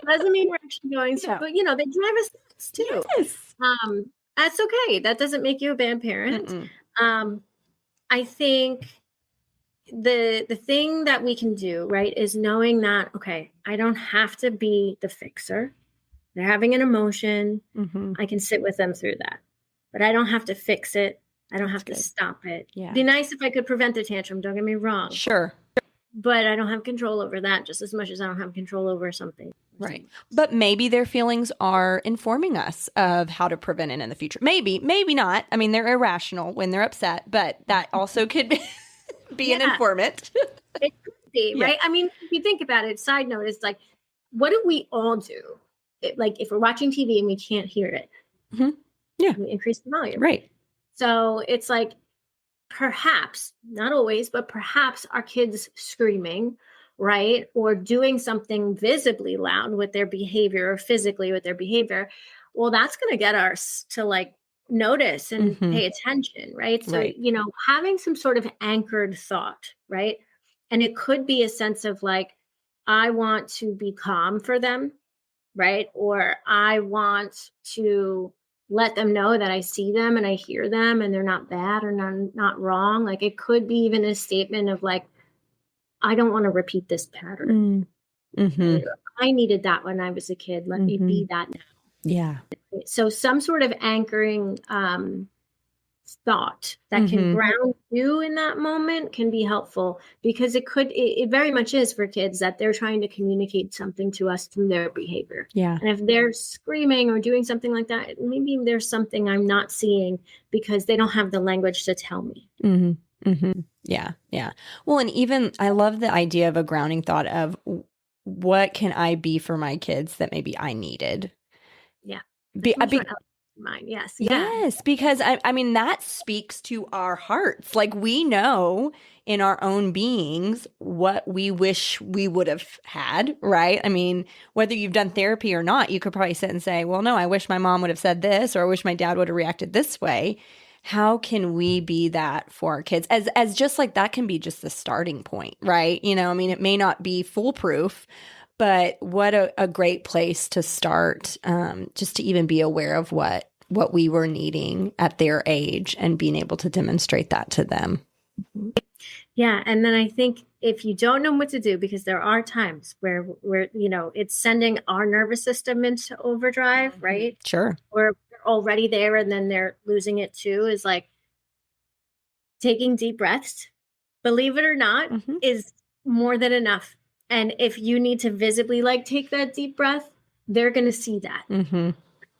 B: doesn't mean we're actually going to. No. But, they drive us nuts too.
A: Yes.
B: That's okay. That doesn't make you a bad parent. I think the thing that we can do, right, is knowing that, okay, I don't have to be the fixer. They're having an emotion. I can sit with them through that, but I don't have to fix it. I don't have to stop it. Yeah. It'd be nice if I could prevent the tantrum. Don't get me wrong.
A: Sure.
B: But I don't have control over that just as much as I don't have control over something.
A: Right. But maybe their feelings are informing us of how to prevent it in the future. Maybe not. I mean, they're irrational when they're upset, but that also could be an informant.
B: It could be, right? I mean, if you think about it, side note is like, what do we all do? Like if we're watching TV and we can't hear it, we increase the volume.
A: Right.
B: So it's like, perhaps, not always, but perhaps our kids screaming, right? Or doing something visibly loud with their behavior or physically with their behavior. Well, that's going to get us to like notice and pay attention, right? So, having some sort of anchored thought, right? And it could be a sense of like, I want to be calm for them, right? Or I want to let them know that I see them and I hear them and they're not bad or not wrong. Like it could be even a statement of like, I don't want to repeat this pattern. I needed that when I was a kid. Let me be that now.
A: Yeah.
B: So some sort of anchoring thought that can ground you in that moment can be helpful, because it very much is for kids that they're trying to communicate something to us through their behavior. Yeah. And if they're screaming or doing something like that, maybe there's something I'm not seeing because they don't have the language to tell me.
A: Yeah. Yeah. Well, and even I love the idea of a grounding thought of what can I be for my kids that maybe I needed?
B: Yeah. Mine. Yes.
A: Yes. Because I mean, that speaks to our hearts. Like we know in our own beings what we wish we would have had, right? I mean, whether you've done therapy or not, you could probably sit and say, well, no, I wish my mom would have said this, or I wish my dad would have reacted this way. How can we be that for our kids? As just like that can be just the starting point, right? I mean, it may not be foolproof, but what a great place to start, just to even be aware of what we were needing at their age and being able to demonstrate that to them.
B: Yeah. And then I think if you don't know what to do, because there are times where it's sending our nervous system into overdrive, right?
A: Sure.
B: Or they're already there and then they're losing it too, is like taking deep breaths, believe it or not, is more than enough. And if you need to visibly like take that deep breath, they're going to see that.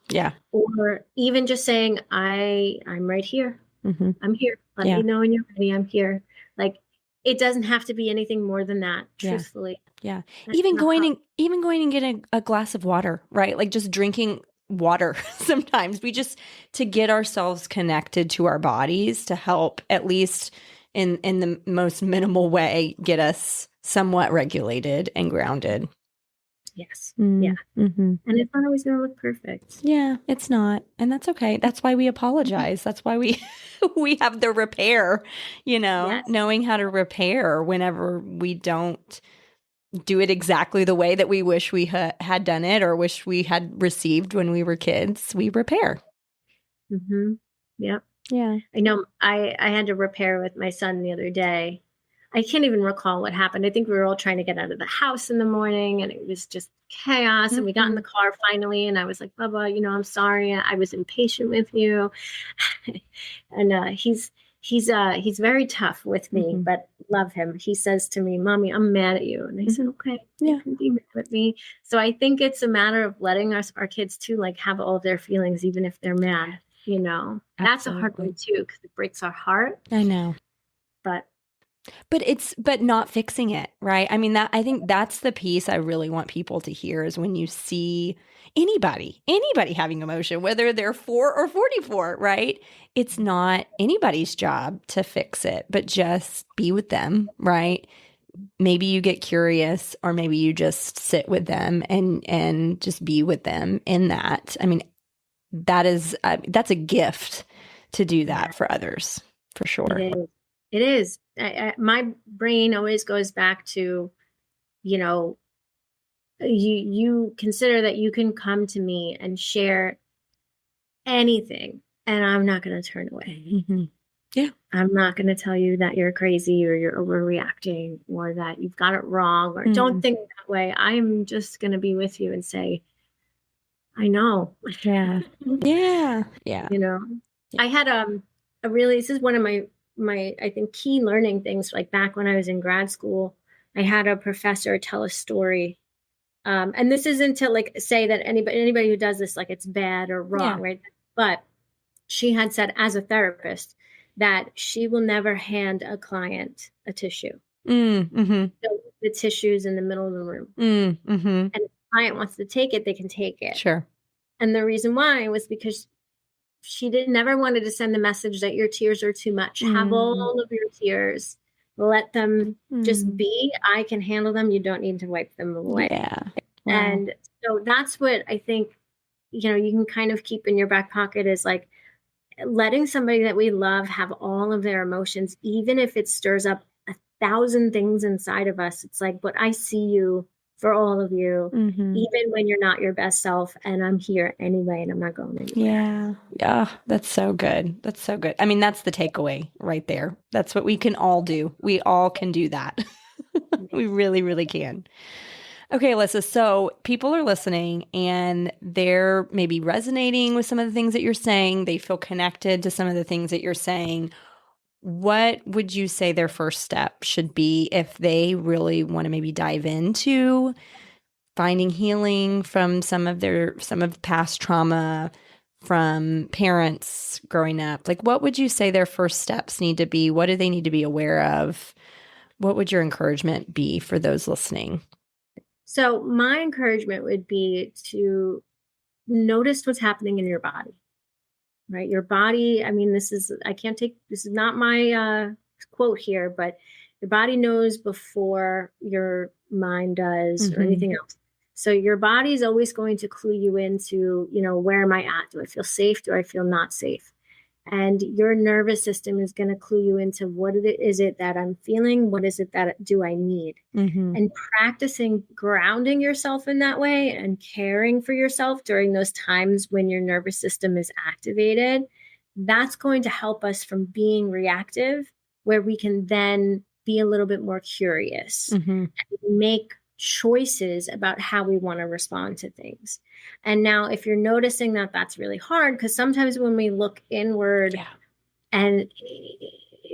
A: Yeah.
B: Or even just saying, I'm right here. I'm here. Let me know when you're ready. I'm here. Like it doesn't have to be anything more than that, truthfully.
A: Yeah. Even going and getting a glass of water, right? Like just drinking water sometimes. To get ourselves connected to our bodies to help at least in the most minimal way get us somewhat regulated and grounded.
B: Yes.
A: Mm-hmm.
B: Yeah.
A: Mm-hmm.
B: And it's not always going to look perfect.
A: Yeah, it's not. And that's okay. That's why we apologize. That's why we we have the repair,
B: Yes.
A: knowing how to repair whenever we don't do it exactly the way that we wish we had done it or wish we had received when we were kids. We repair.
B: Mm-hmm. Yep.
A: Yeah.
B: I know I had to repair with my son the other day. I can't even recall what happened. I think we were all trying to get out of the house in the morning and it was just chaos. And we got in the car finally and I was like, Bubba, I'm sorry. I was impatient with you. And he's very tough with me, but love him. He says to me, Mommy, I'm mad at you. And I said, okay, you can be mad with me. So I think it's a matter of letting our kids too, like have all of their feelings, even if they're mad. That's a hard one too, because it breaks our heart.
A: I know. But not fixing it, right? I mean, I think that's the piece I really want people to hear is when you see anybody having emotion, whether they're 4 or 44, right? It's not anybody's job to fix it, but just be with them, right? Maybe you get curious or maybe you just sit with them and just be with them in that. I mean, that's a gift to do that for others, for sure.
B: It is. My brain always goes back to, you consider that you can come to me and share anything and I'm not going to turn away.
A: Mm-hmm. Yeah.
B: I'm not going to tell you that you're crazy or you're overreacting or that you've got it wrong or don't think that way. I'm just going to be with you and say, I know.
A: Yeah. Yeah. Yeah.
B: I had this is one of my I think key learning things, like back when I was in grad school. I had a professor tell a story. And this isn't to like say that anybody who does this, like it's bad or wrong, right? But she had said as a therapist that she will never hand a client a tissue. So the tissue's in the middle of the room. And if the client wants to take it, they can take it.
A: Sure.
B: And the reason why was because she never wanted to send the message that your tears are too much. Have all of your tears. Let them just be. I can handle them. You don't need to wipe them away.
A: Yeah. Wow.
B: And so that's what I think, you can kind of keep in your back pocket is like letting somebody that we love have all of their emotions, even if it stirs up 1,000 things inside of us. It's like, but I see you for all of you, even when you're not your best self, and I'm here anyway, and I'm not going anywhere.
A: Yeah, that's so good. That's so good. I mean, that's the takeaway right there. That's what we can all do. We all can do that. We really, really can. Okay, Alyssa, so people are listening and they're maybe resonating with some of the things that you're saying. They feel connected to some of the things that you're saying. What would you say their first step should be if they really want to maybe dive into finding healing from some of past trauma, from parents growing up? Like, what would you say their first steps need to be? What do they need to be aware of? What would your encouragement be for those listening?
B: So my encouragement would be to notice what's happening in your body, right? Your body, I mean, this is not my quote here, but your body knows before your mind does or anything else. So your body is always going to clue you into, where am I at? Do I feel safe? Do I feel not safe? And your nervous system is going to clue you into what is it that I'm feeling? What is it that do I need? And practicing grounding yourself in that way and caring for yourself during those times when your nervous system is activated, that's going to help us from being reactive, where we can then be a little bit more curious and make choices about how we want to respond to things. And now if you're noticing that that's really hard, because sometimes when we look inward and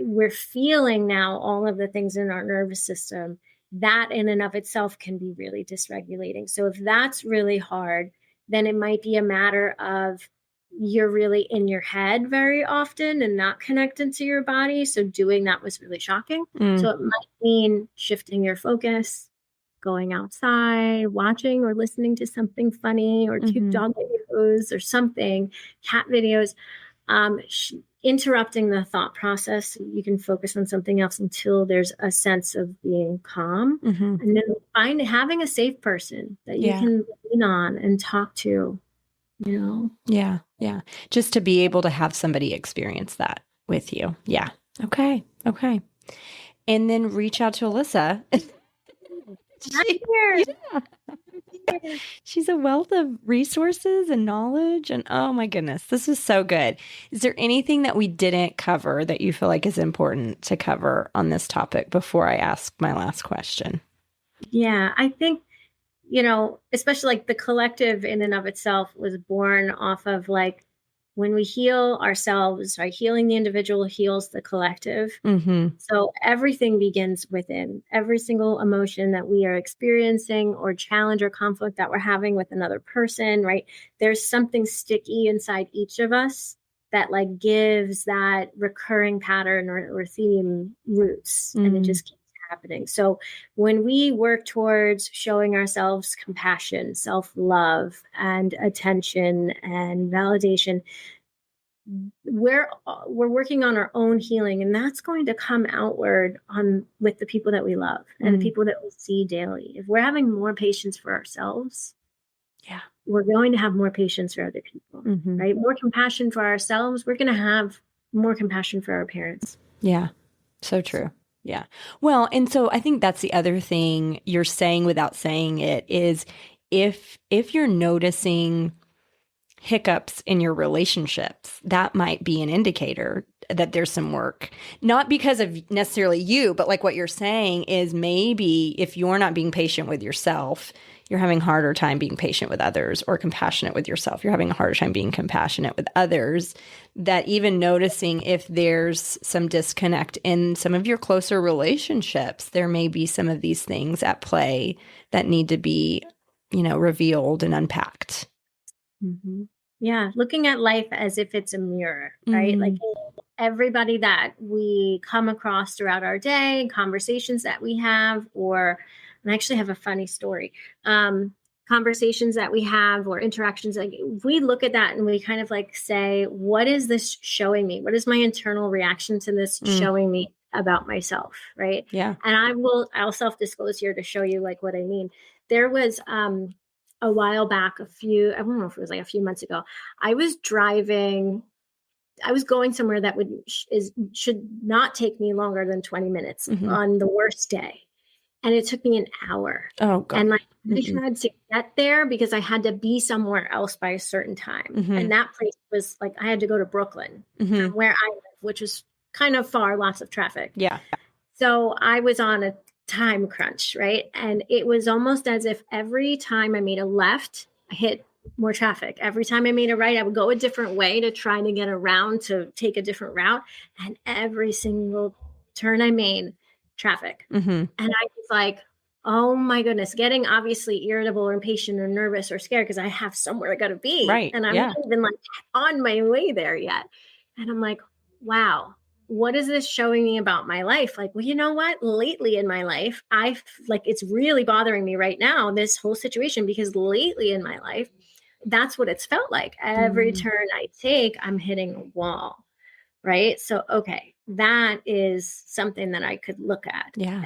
B: we're feeling now all of the things in our nervous system, that in and of itself can be really dysregulating. So if that's really hard, then it might be a matter of you're really in your head very often and not connected to your body. So doing that was really shocking. So it might mean shifting your focus, going outside, watching or listening to something funny or cute dog videos or something, cat videos. interrupting the thought process. You can focus on something else until there's a sense of being calm. And then having a safe person that you can lean on and talk to, you know?
A: Yeah. Yeah. Just to be able to have somebody experience that with you. Yeah. Okay. Okay. And then reach out to Alyssa. She's a wealth of resources and knowledge. And oh my goodness, this is so good. Is there anything that we didn't cover that you feel like is important to cover on this topic before I ask my last question?
B: Yeah, I think, you know, especially like the collective in and of itself was born off of like when we heal ourselves, right? Healing the individual heals the collective. So everything begins within. Every single emotion that we are experiencing or challenge or conflict that we're having with another person, right? There's something sticky inside each of us that like gives that recurring pattern or theme roots, and it just keeps happening. So when we work towards showing ourselves compassion, self-love, and attention and validation, we're working on our own healing, and that's going to come outward on with the people that we love and the people that we see daily. If we're having more patience for ourselves, we're going to have more patience for other people, right? More compassion for ourselves. We're going to have more compassion for our parents.
A: Yeah. So true. Yeah. Well, and so I think that's the other thing you're saying without saying it is if you're noticing hiccups in your relationships, that might be an indicator that there's some work. Not because of necessarily you, but like what you're saying is maybe if you're not being patient with yourself, you're having a harder time being patient with others, or compassionate with yourself. You're having a harder time being compassionate with others. That even noticing if there's some disconnect in some of your closer relationships, there may be some of these things at play that need to be, you know, revealed and unpacked.
B: Yeah. Looking at life as if it's a mirror, right? Like everybody that we come across throughout our day, conversations that we have, and I actually have a funny story. Conversations that we have or interactions, like we look at that and we kind of like say, what is this showing me? What is my internal reaction to this showing me about myself? Right.
A: Yeah.
B: And I'll self-disclose here to show you like what I mean. There was, a while back, I don't know if it was like a few months ago, I was going somewhere that should not take me longer than 20 minutes on the worst day. And it took me an hour. Oh, God. And like I had to get there because I had to be somewhere else by a certain time. And that place was like, I had to go to Brooklyn from where I live, which was kind of far, lots of traffic. Yeah. So I was on a time crunch, right? And it was almost as if every time I made a left, I hit more traffic. Every time I made a right, I would go a different way to try to get around to take a different route. And every single turn I made, traffic. And I was like, oh my goodness, getting obviously irritable or impatient or nervous or scared because I have somewhere I got to be. Right. And I'm not even like on my way there yet. And I'm like, wow, what is this showing me about my life? Like, well, you know what? Lately in my life, it's really bothering me right now, this whole situation, because lately in my life, that's what it's felt like. Every turn I take, I'm hitting a wall. Right. So, okay, that is something that I could look at. Yeah.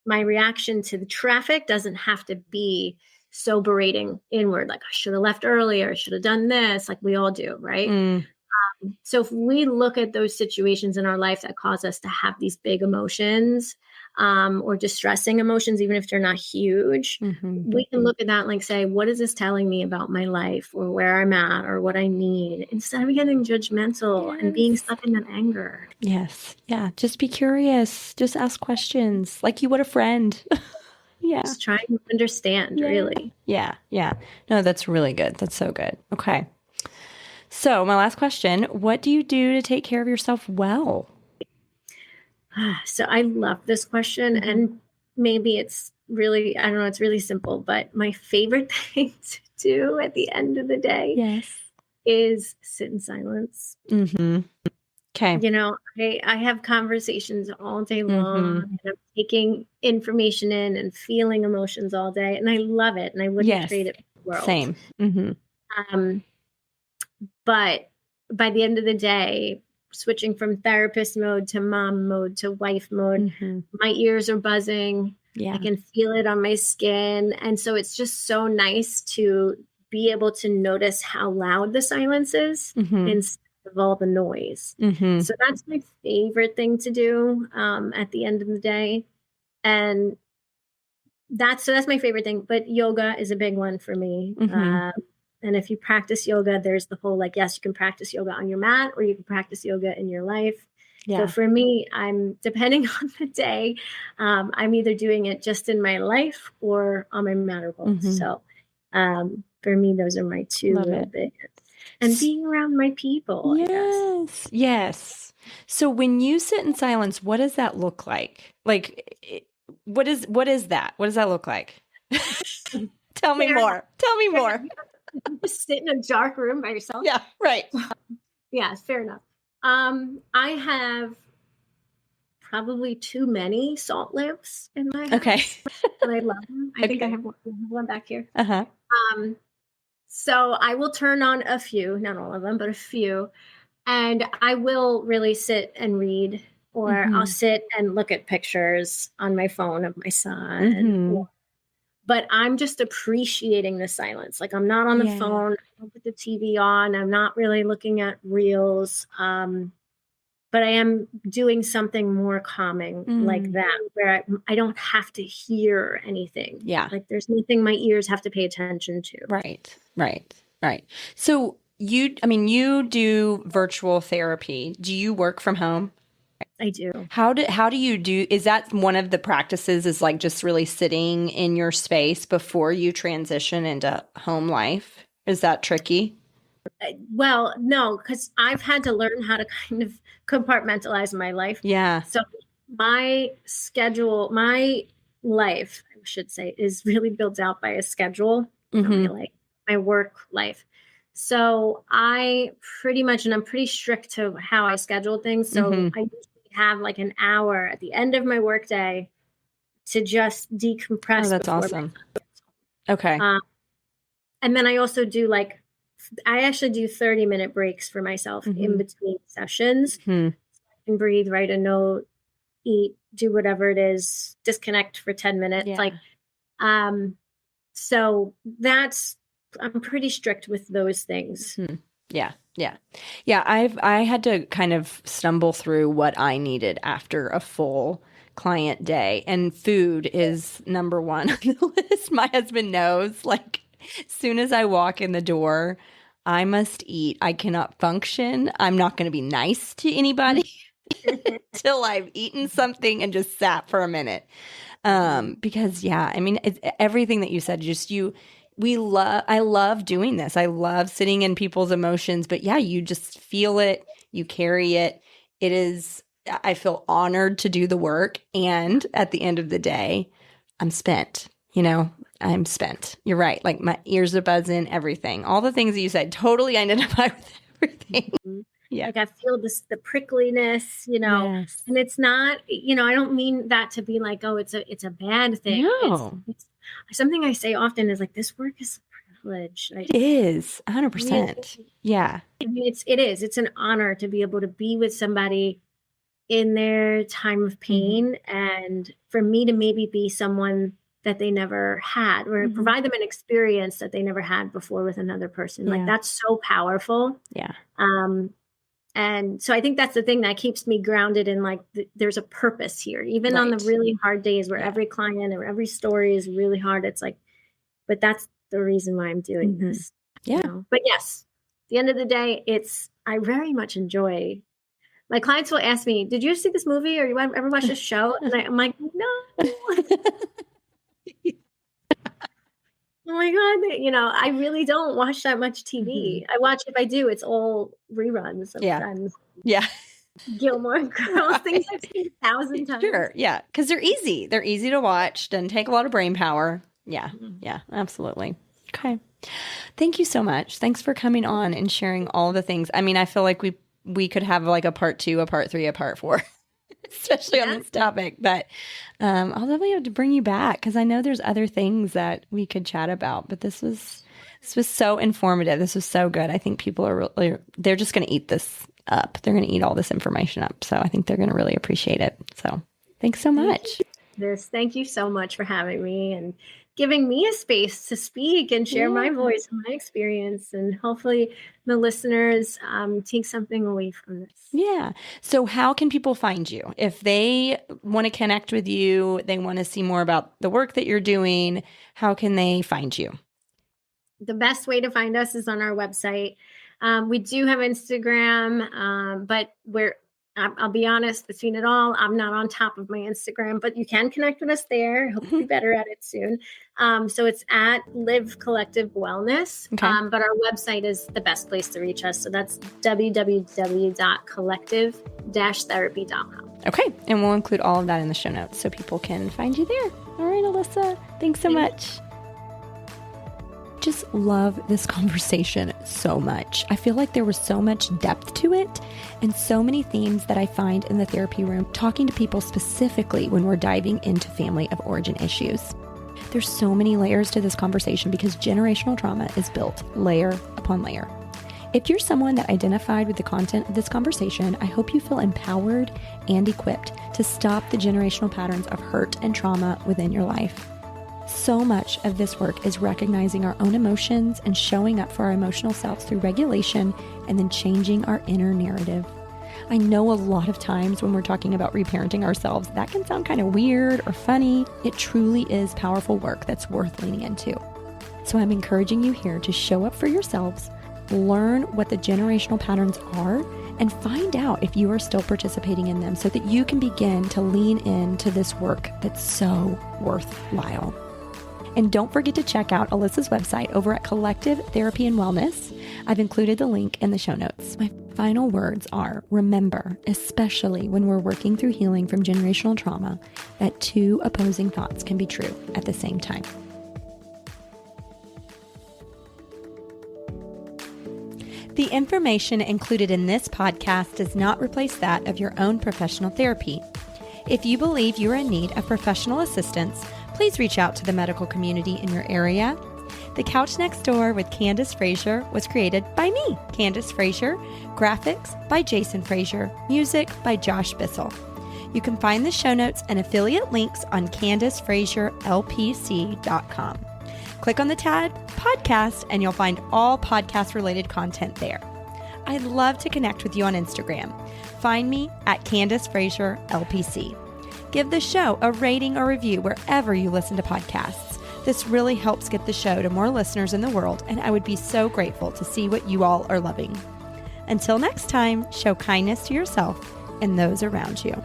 B: My reaction to the traffic doesn't have to be so berating inward. Like I should have left earlier. I should have done this. Like we all do. Right. So if we look at those situations in our life that cause us to have these big emotions, or distressing emotions, even if they're not huge, we can look at that and like say, what is this telling me about my life or where I'm at or what I need, instead of getting judgmental and being stuck in that anger. Yes. Yeah. Just be curious. Just ask questions like you would a friend. Yeah. Just try and understand, really. Yeah. Yeah. No, that's really good. That's so good. Okay. So my last question, what do you do to take care of yourself well? So I love this question, and maybe it's really, I don't know, it's really simple, but my favorite thing to do at the end of the day is sit in silence. Okay. You know, I have conversations all day long, and I'm taking information in and feeling emotions all day, and I love it, and I wouldn't trade it for the world. Same. But by the end of the day, switching from therapist mode to mom mode to wife mode, my ears are buzzing.
A: Yeah.
B: I can feel it on my skin. And so it's just so nice to be able to notice how loud the silence is instead of all the noise. So that's my favorite thing to do at the end of the day. And that's my favorite thing. But yoga is a big one for me. And if you practice yoga, there's the whole like, yes, you can practice yoga on your mat or you can practice yoga in your life. So for me, I'm depending on the day, I'm either doing it just in my life or on my mat or both. So for me, those are my two real big. And being around my people.
A: Yes. Yes. So when you sit in silence, what does that look like? Like, what is that? What does that look like? Tell me more. Tell me more.
B: Just sit in a dark room by yourself.
A: Yeah. Right.
B: Yeah. Fair enough. I have probably too many salt lamps in my house.
A: Okay.
B: And I love them. I think I have one back here. So I will turn on a few, not all of them, but a few. And I will really sit and read, or I'll sit and look at pictures on my phone of my son. But I'm just appreciating the silence. Like I'm not on the phone. I don't put the TV on. I'm not really looking at reels. But I am doing something more calming like that, where I don't have to hear anything. Yeah. Like there's nothing my ears have to pay attention to.
A: Right. So you do virtual therapy. Do you work from home?
B: I do.
A: How do you do, is that one of the practices is like just really sitting in your space before you transition into home life? Is that tricky?
B: Well, no, because I've had to learn how to kind of compartmentalize my life.
A: Yeah.
B: So my schedule, my life, I should say, is really built out by a schedule. My work life. So I pretty much, and I'm pretty strict to how I schedule things. So I usually have like an hour at the end of my workday to just decompress.
A: Oh, that's awesome. Okay.
B: And then I also do I actually do 30-minute breaks for myself in between sessions. I can breathe, write a note, eat, do whatever it is, disconnect for 10 minutes. Yeah. So I'm pretty strict with those things.
A: Yeah. I had to kind of stumble through what I needed after a full client day, and food is number one on the list. My husband knows, like, as soon as I walk in the door, I must eat. I cannot function. I'm not going to be nice to anybody till I've eaten something and just sat for a minute. Because it's everything that you said, I love doing this. I love sitting in people's emotions, but you just feel it, you carry it. I feel honored to do the work. And at the end of the day, I'm spent, I'm spent. You're right. Like my ears are buzzing, everything, all the things that you said, totally identify with everything. Yeah.
B: Like I feel the prickliness, yes. And it's not, I don't mean that to be like, oh, it's a bad thing.
A: No.
B: It's something I say often is like, this work is a privilege.
A: It is 100%. Yeah.
B: I mean, it's an honor to be able to be with somebody in their time of pain, and for me to maybe be someone that they never had, or provide them an experience that they never had before with another person. Like that's so powerful.
A: Yeah.
B: And so I think that's the thing that keeps me grounded in like, there's a purpose here, even on the really hard days where every client or every story is really hard. It's like, but that's the reason why I'm doing this.
A: Yeah.
B: But yes, at the end of the day, I very much enjoy. My clients will ask me, did you see this movie or you ever watch this show? And I'm like, no. Oh my God. I really don't watch that much TV. I watch, if I do, it's all reruns of Friends.
A: Yeah.
B: Gilmore Girls, things I've seen 1,000 times.
A: Sure. Yeah. Because they're easy. They're easy to watch. Doesn't take a lot of brain power. Yeah. Yeah, absolutely. Okay. Thank you so much. Thanks for coming on and sharing all the things. I mean, I feel like we could have like a part 2, a part 3, a part 4. especially on this topic. But I'll definitely have to bring you back because I know there's other things that we could chat about. But this was so informative. This was so good. I think people are really, they're just going to eat this up. They're going to eat all this information up. So I think they're going to really appreciate it. So thanks so much.
B: Thank you so much for having me and giving me a space to speak and share my voice and my experience. And hopefully the listeners take something away from this.
A: Yeah. So how can people find you? If they want to connect with you, they want to see more about the work that you're doing, how can they find you?
B: The best way to find us is on our website. We do have Instagram, but I'll be honest, between it all, I'm not on top of my Instagram, but you can connect with us there. Hope to be better at it soon. So it's at Live Collective Wellness, but our website is the best place to reach us. So that's www.collective-therapy.com.
A: Okay. And we'll include all of that in the show notes so people can find you there. All right, Alyssa. Thanks so much. Just love this conversation so much. I feel like there was so much depth to it and so many themes that I find in the therapy room talking to people specifically when we're diving into family of origin issues. There's so many layers to this conversation because generational trauma is built layer upon layer. If you're someone that identified with the content of this conversation, I hope you feel empowered and equipped to stop the generational patterns of hurt and trauma within your life. So much of this work is recognizing our own emotions and showing up for our emotional selves through regulation and then changing our inner narrative. I know a lot of times when we're talking about reparenting ourselves, that can sound kind of weird or funny. It truly is powerful work that's worth leaning into. So I'm encouraging you here to show up for yourselves, learn what the generational patterns are, and find out if you are still participating in them so that you can begin to lean into this work that's so worthwhile. And don't forget to check out Alyssa's website over at Collective Therapy and Wellness. I've included the link in the show notes. My final words are, remember, especially when we're working through healing from generational trauma, that two opposing thoughts can be true at the same time. The information included in this podcast does not replace that of your own professional therapy. If you believe you are in need of professional assistance, please reach out to the medical community in your area. The Couch Next Door with Candace Frazier was created by me, Candace Frazier. Graphics by Jason Frazier. Music by Josh Bissell. You can find the show notes and affiliate links on CandaceFrazierLPC.com. Click on the tab podcast and you'll find all podcast-related content there. I'd love to connect with you on Instagram. Find me at Candace Frazier LPC. Give the show a rating or review wherever you listen to podcasts. This really helps get the show to more listeners in the world, and I would be so grateful to see what you all are loving. Until next time, show kindness to yourself and those around you.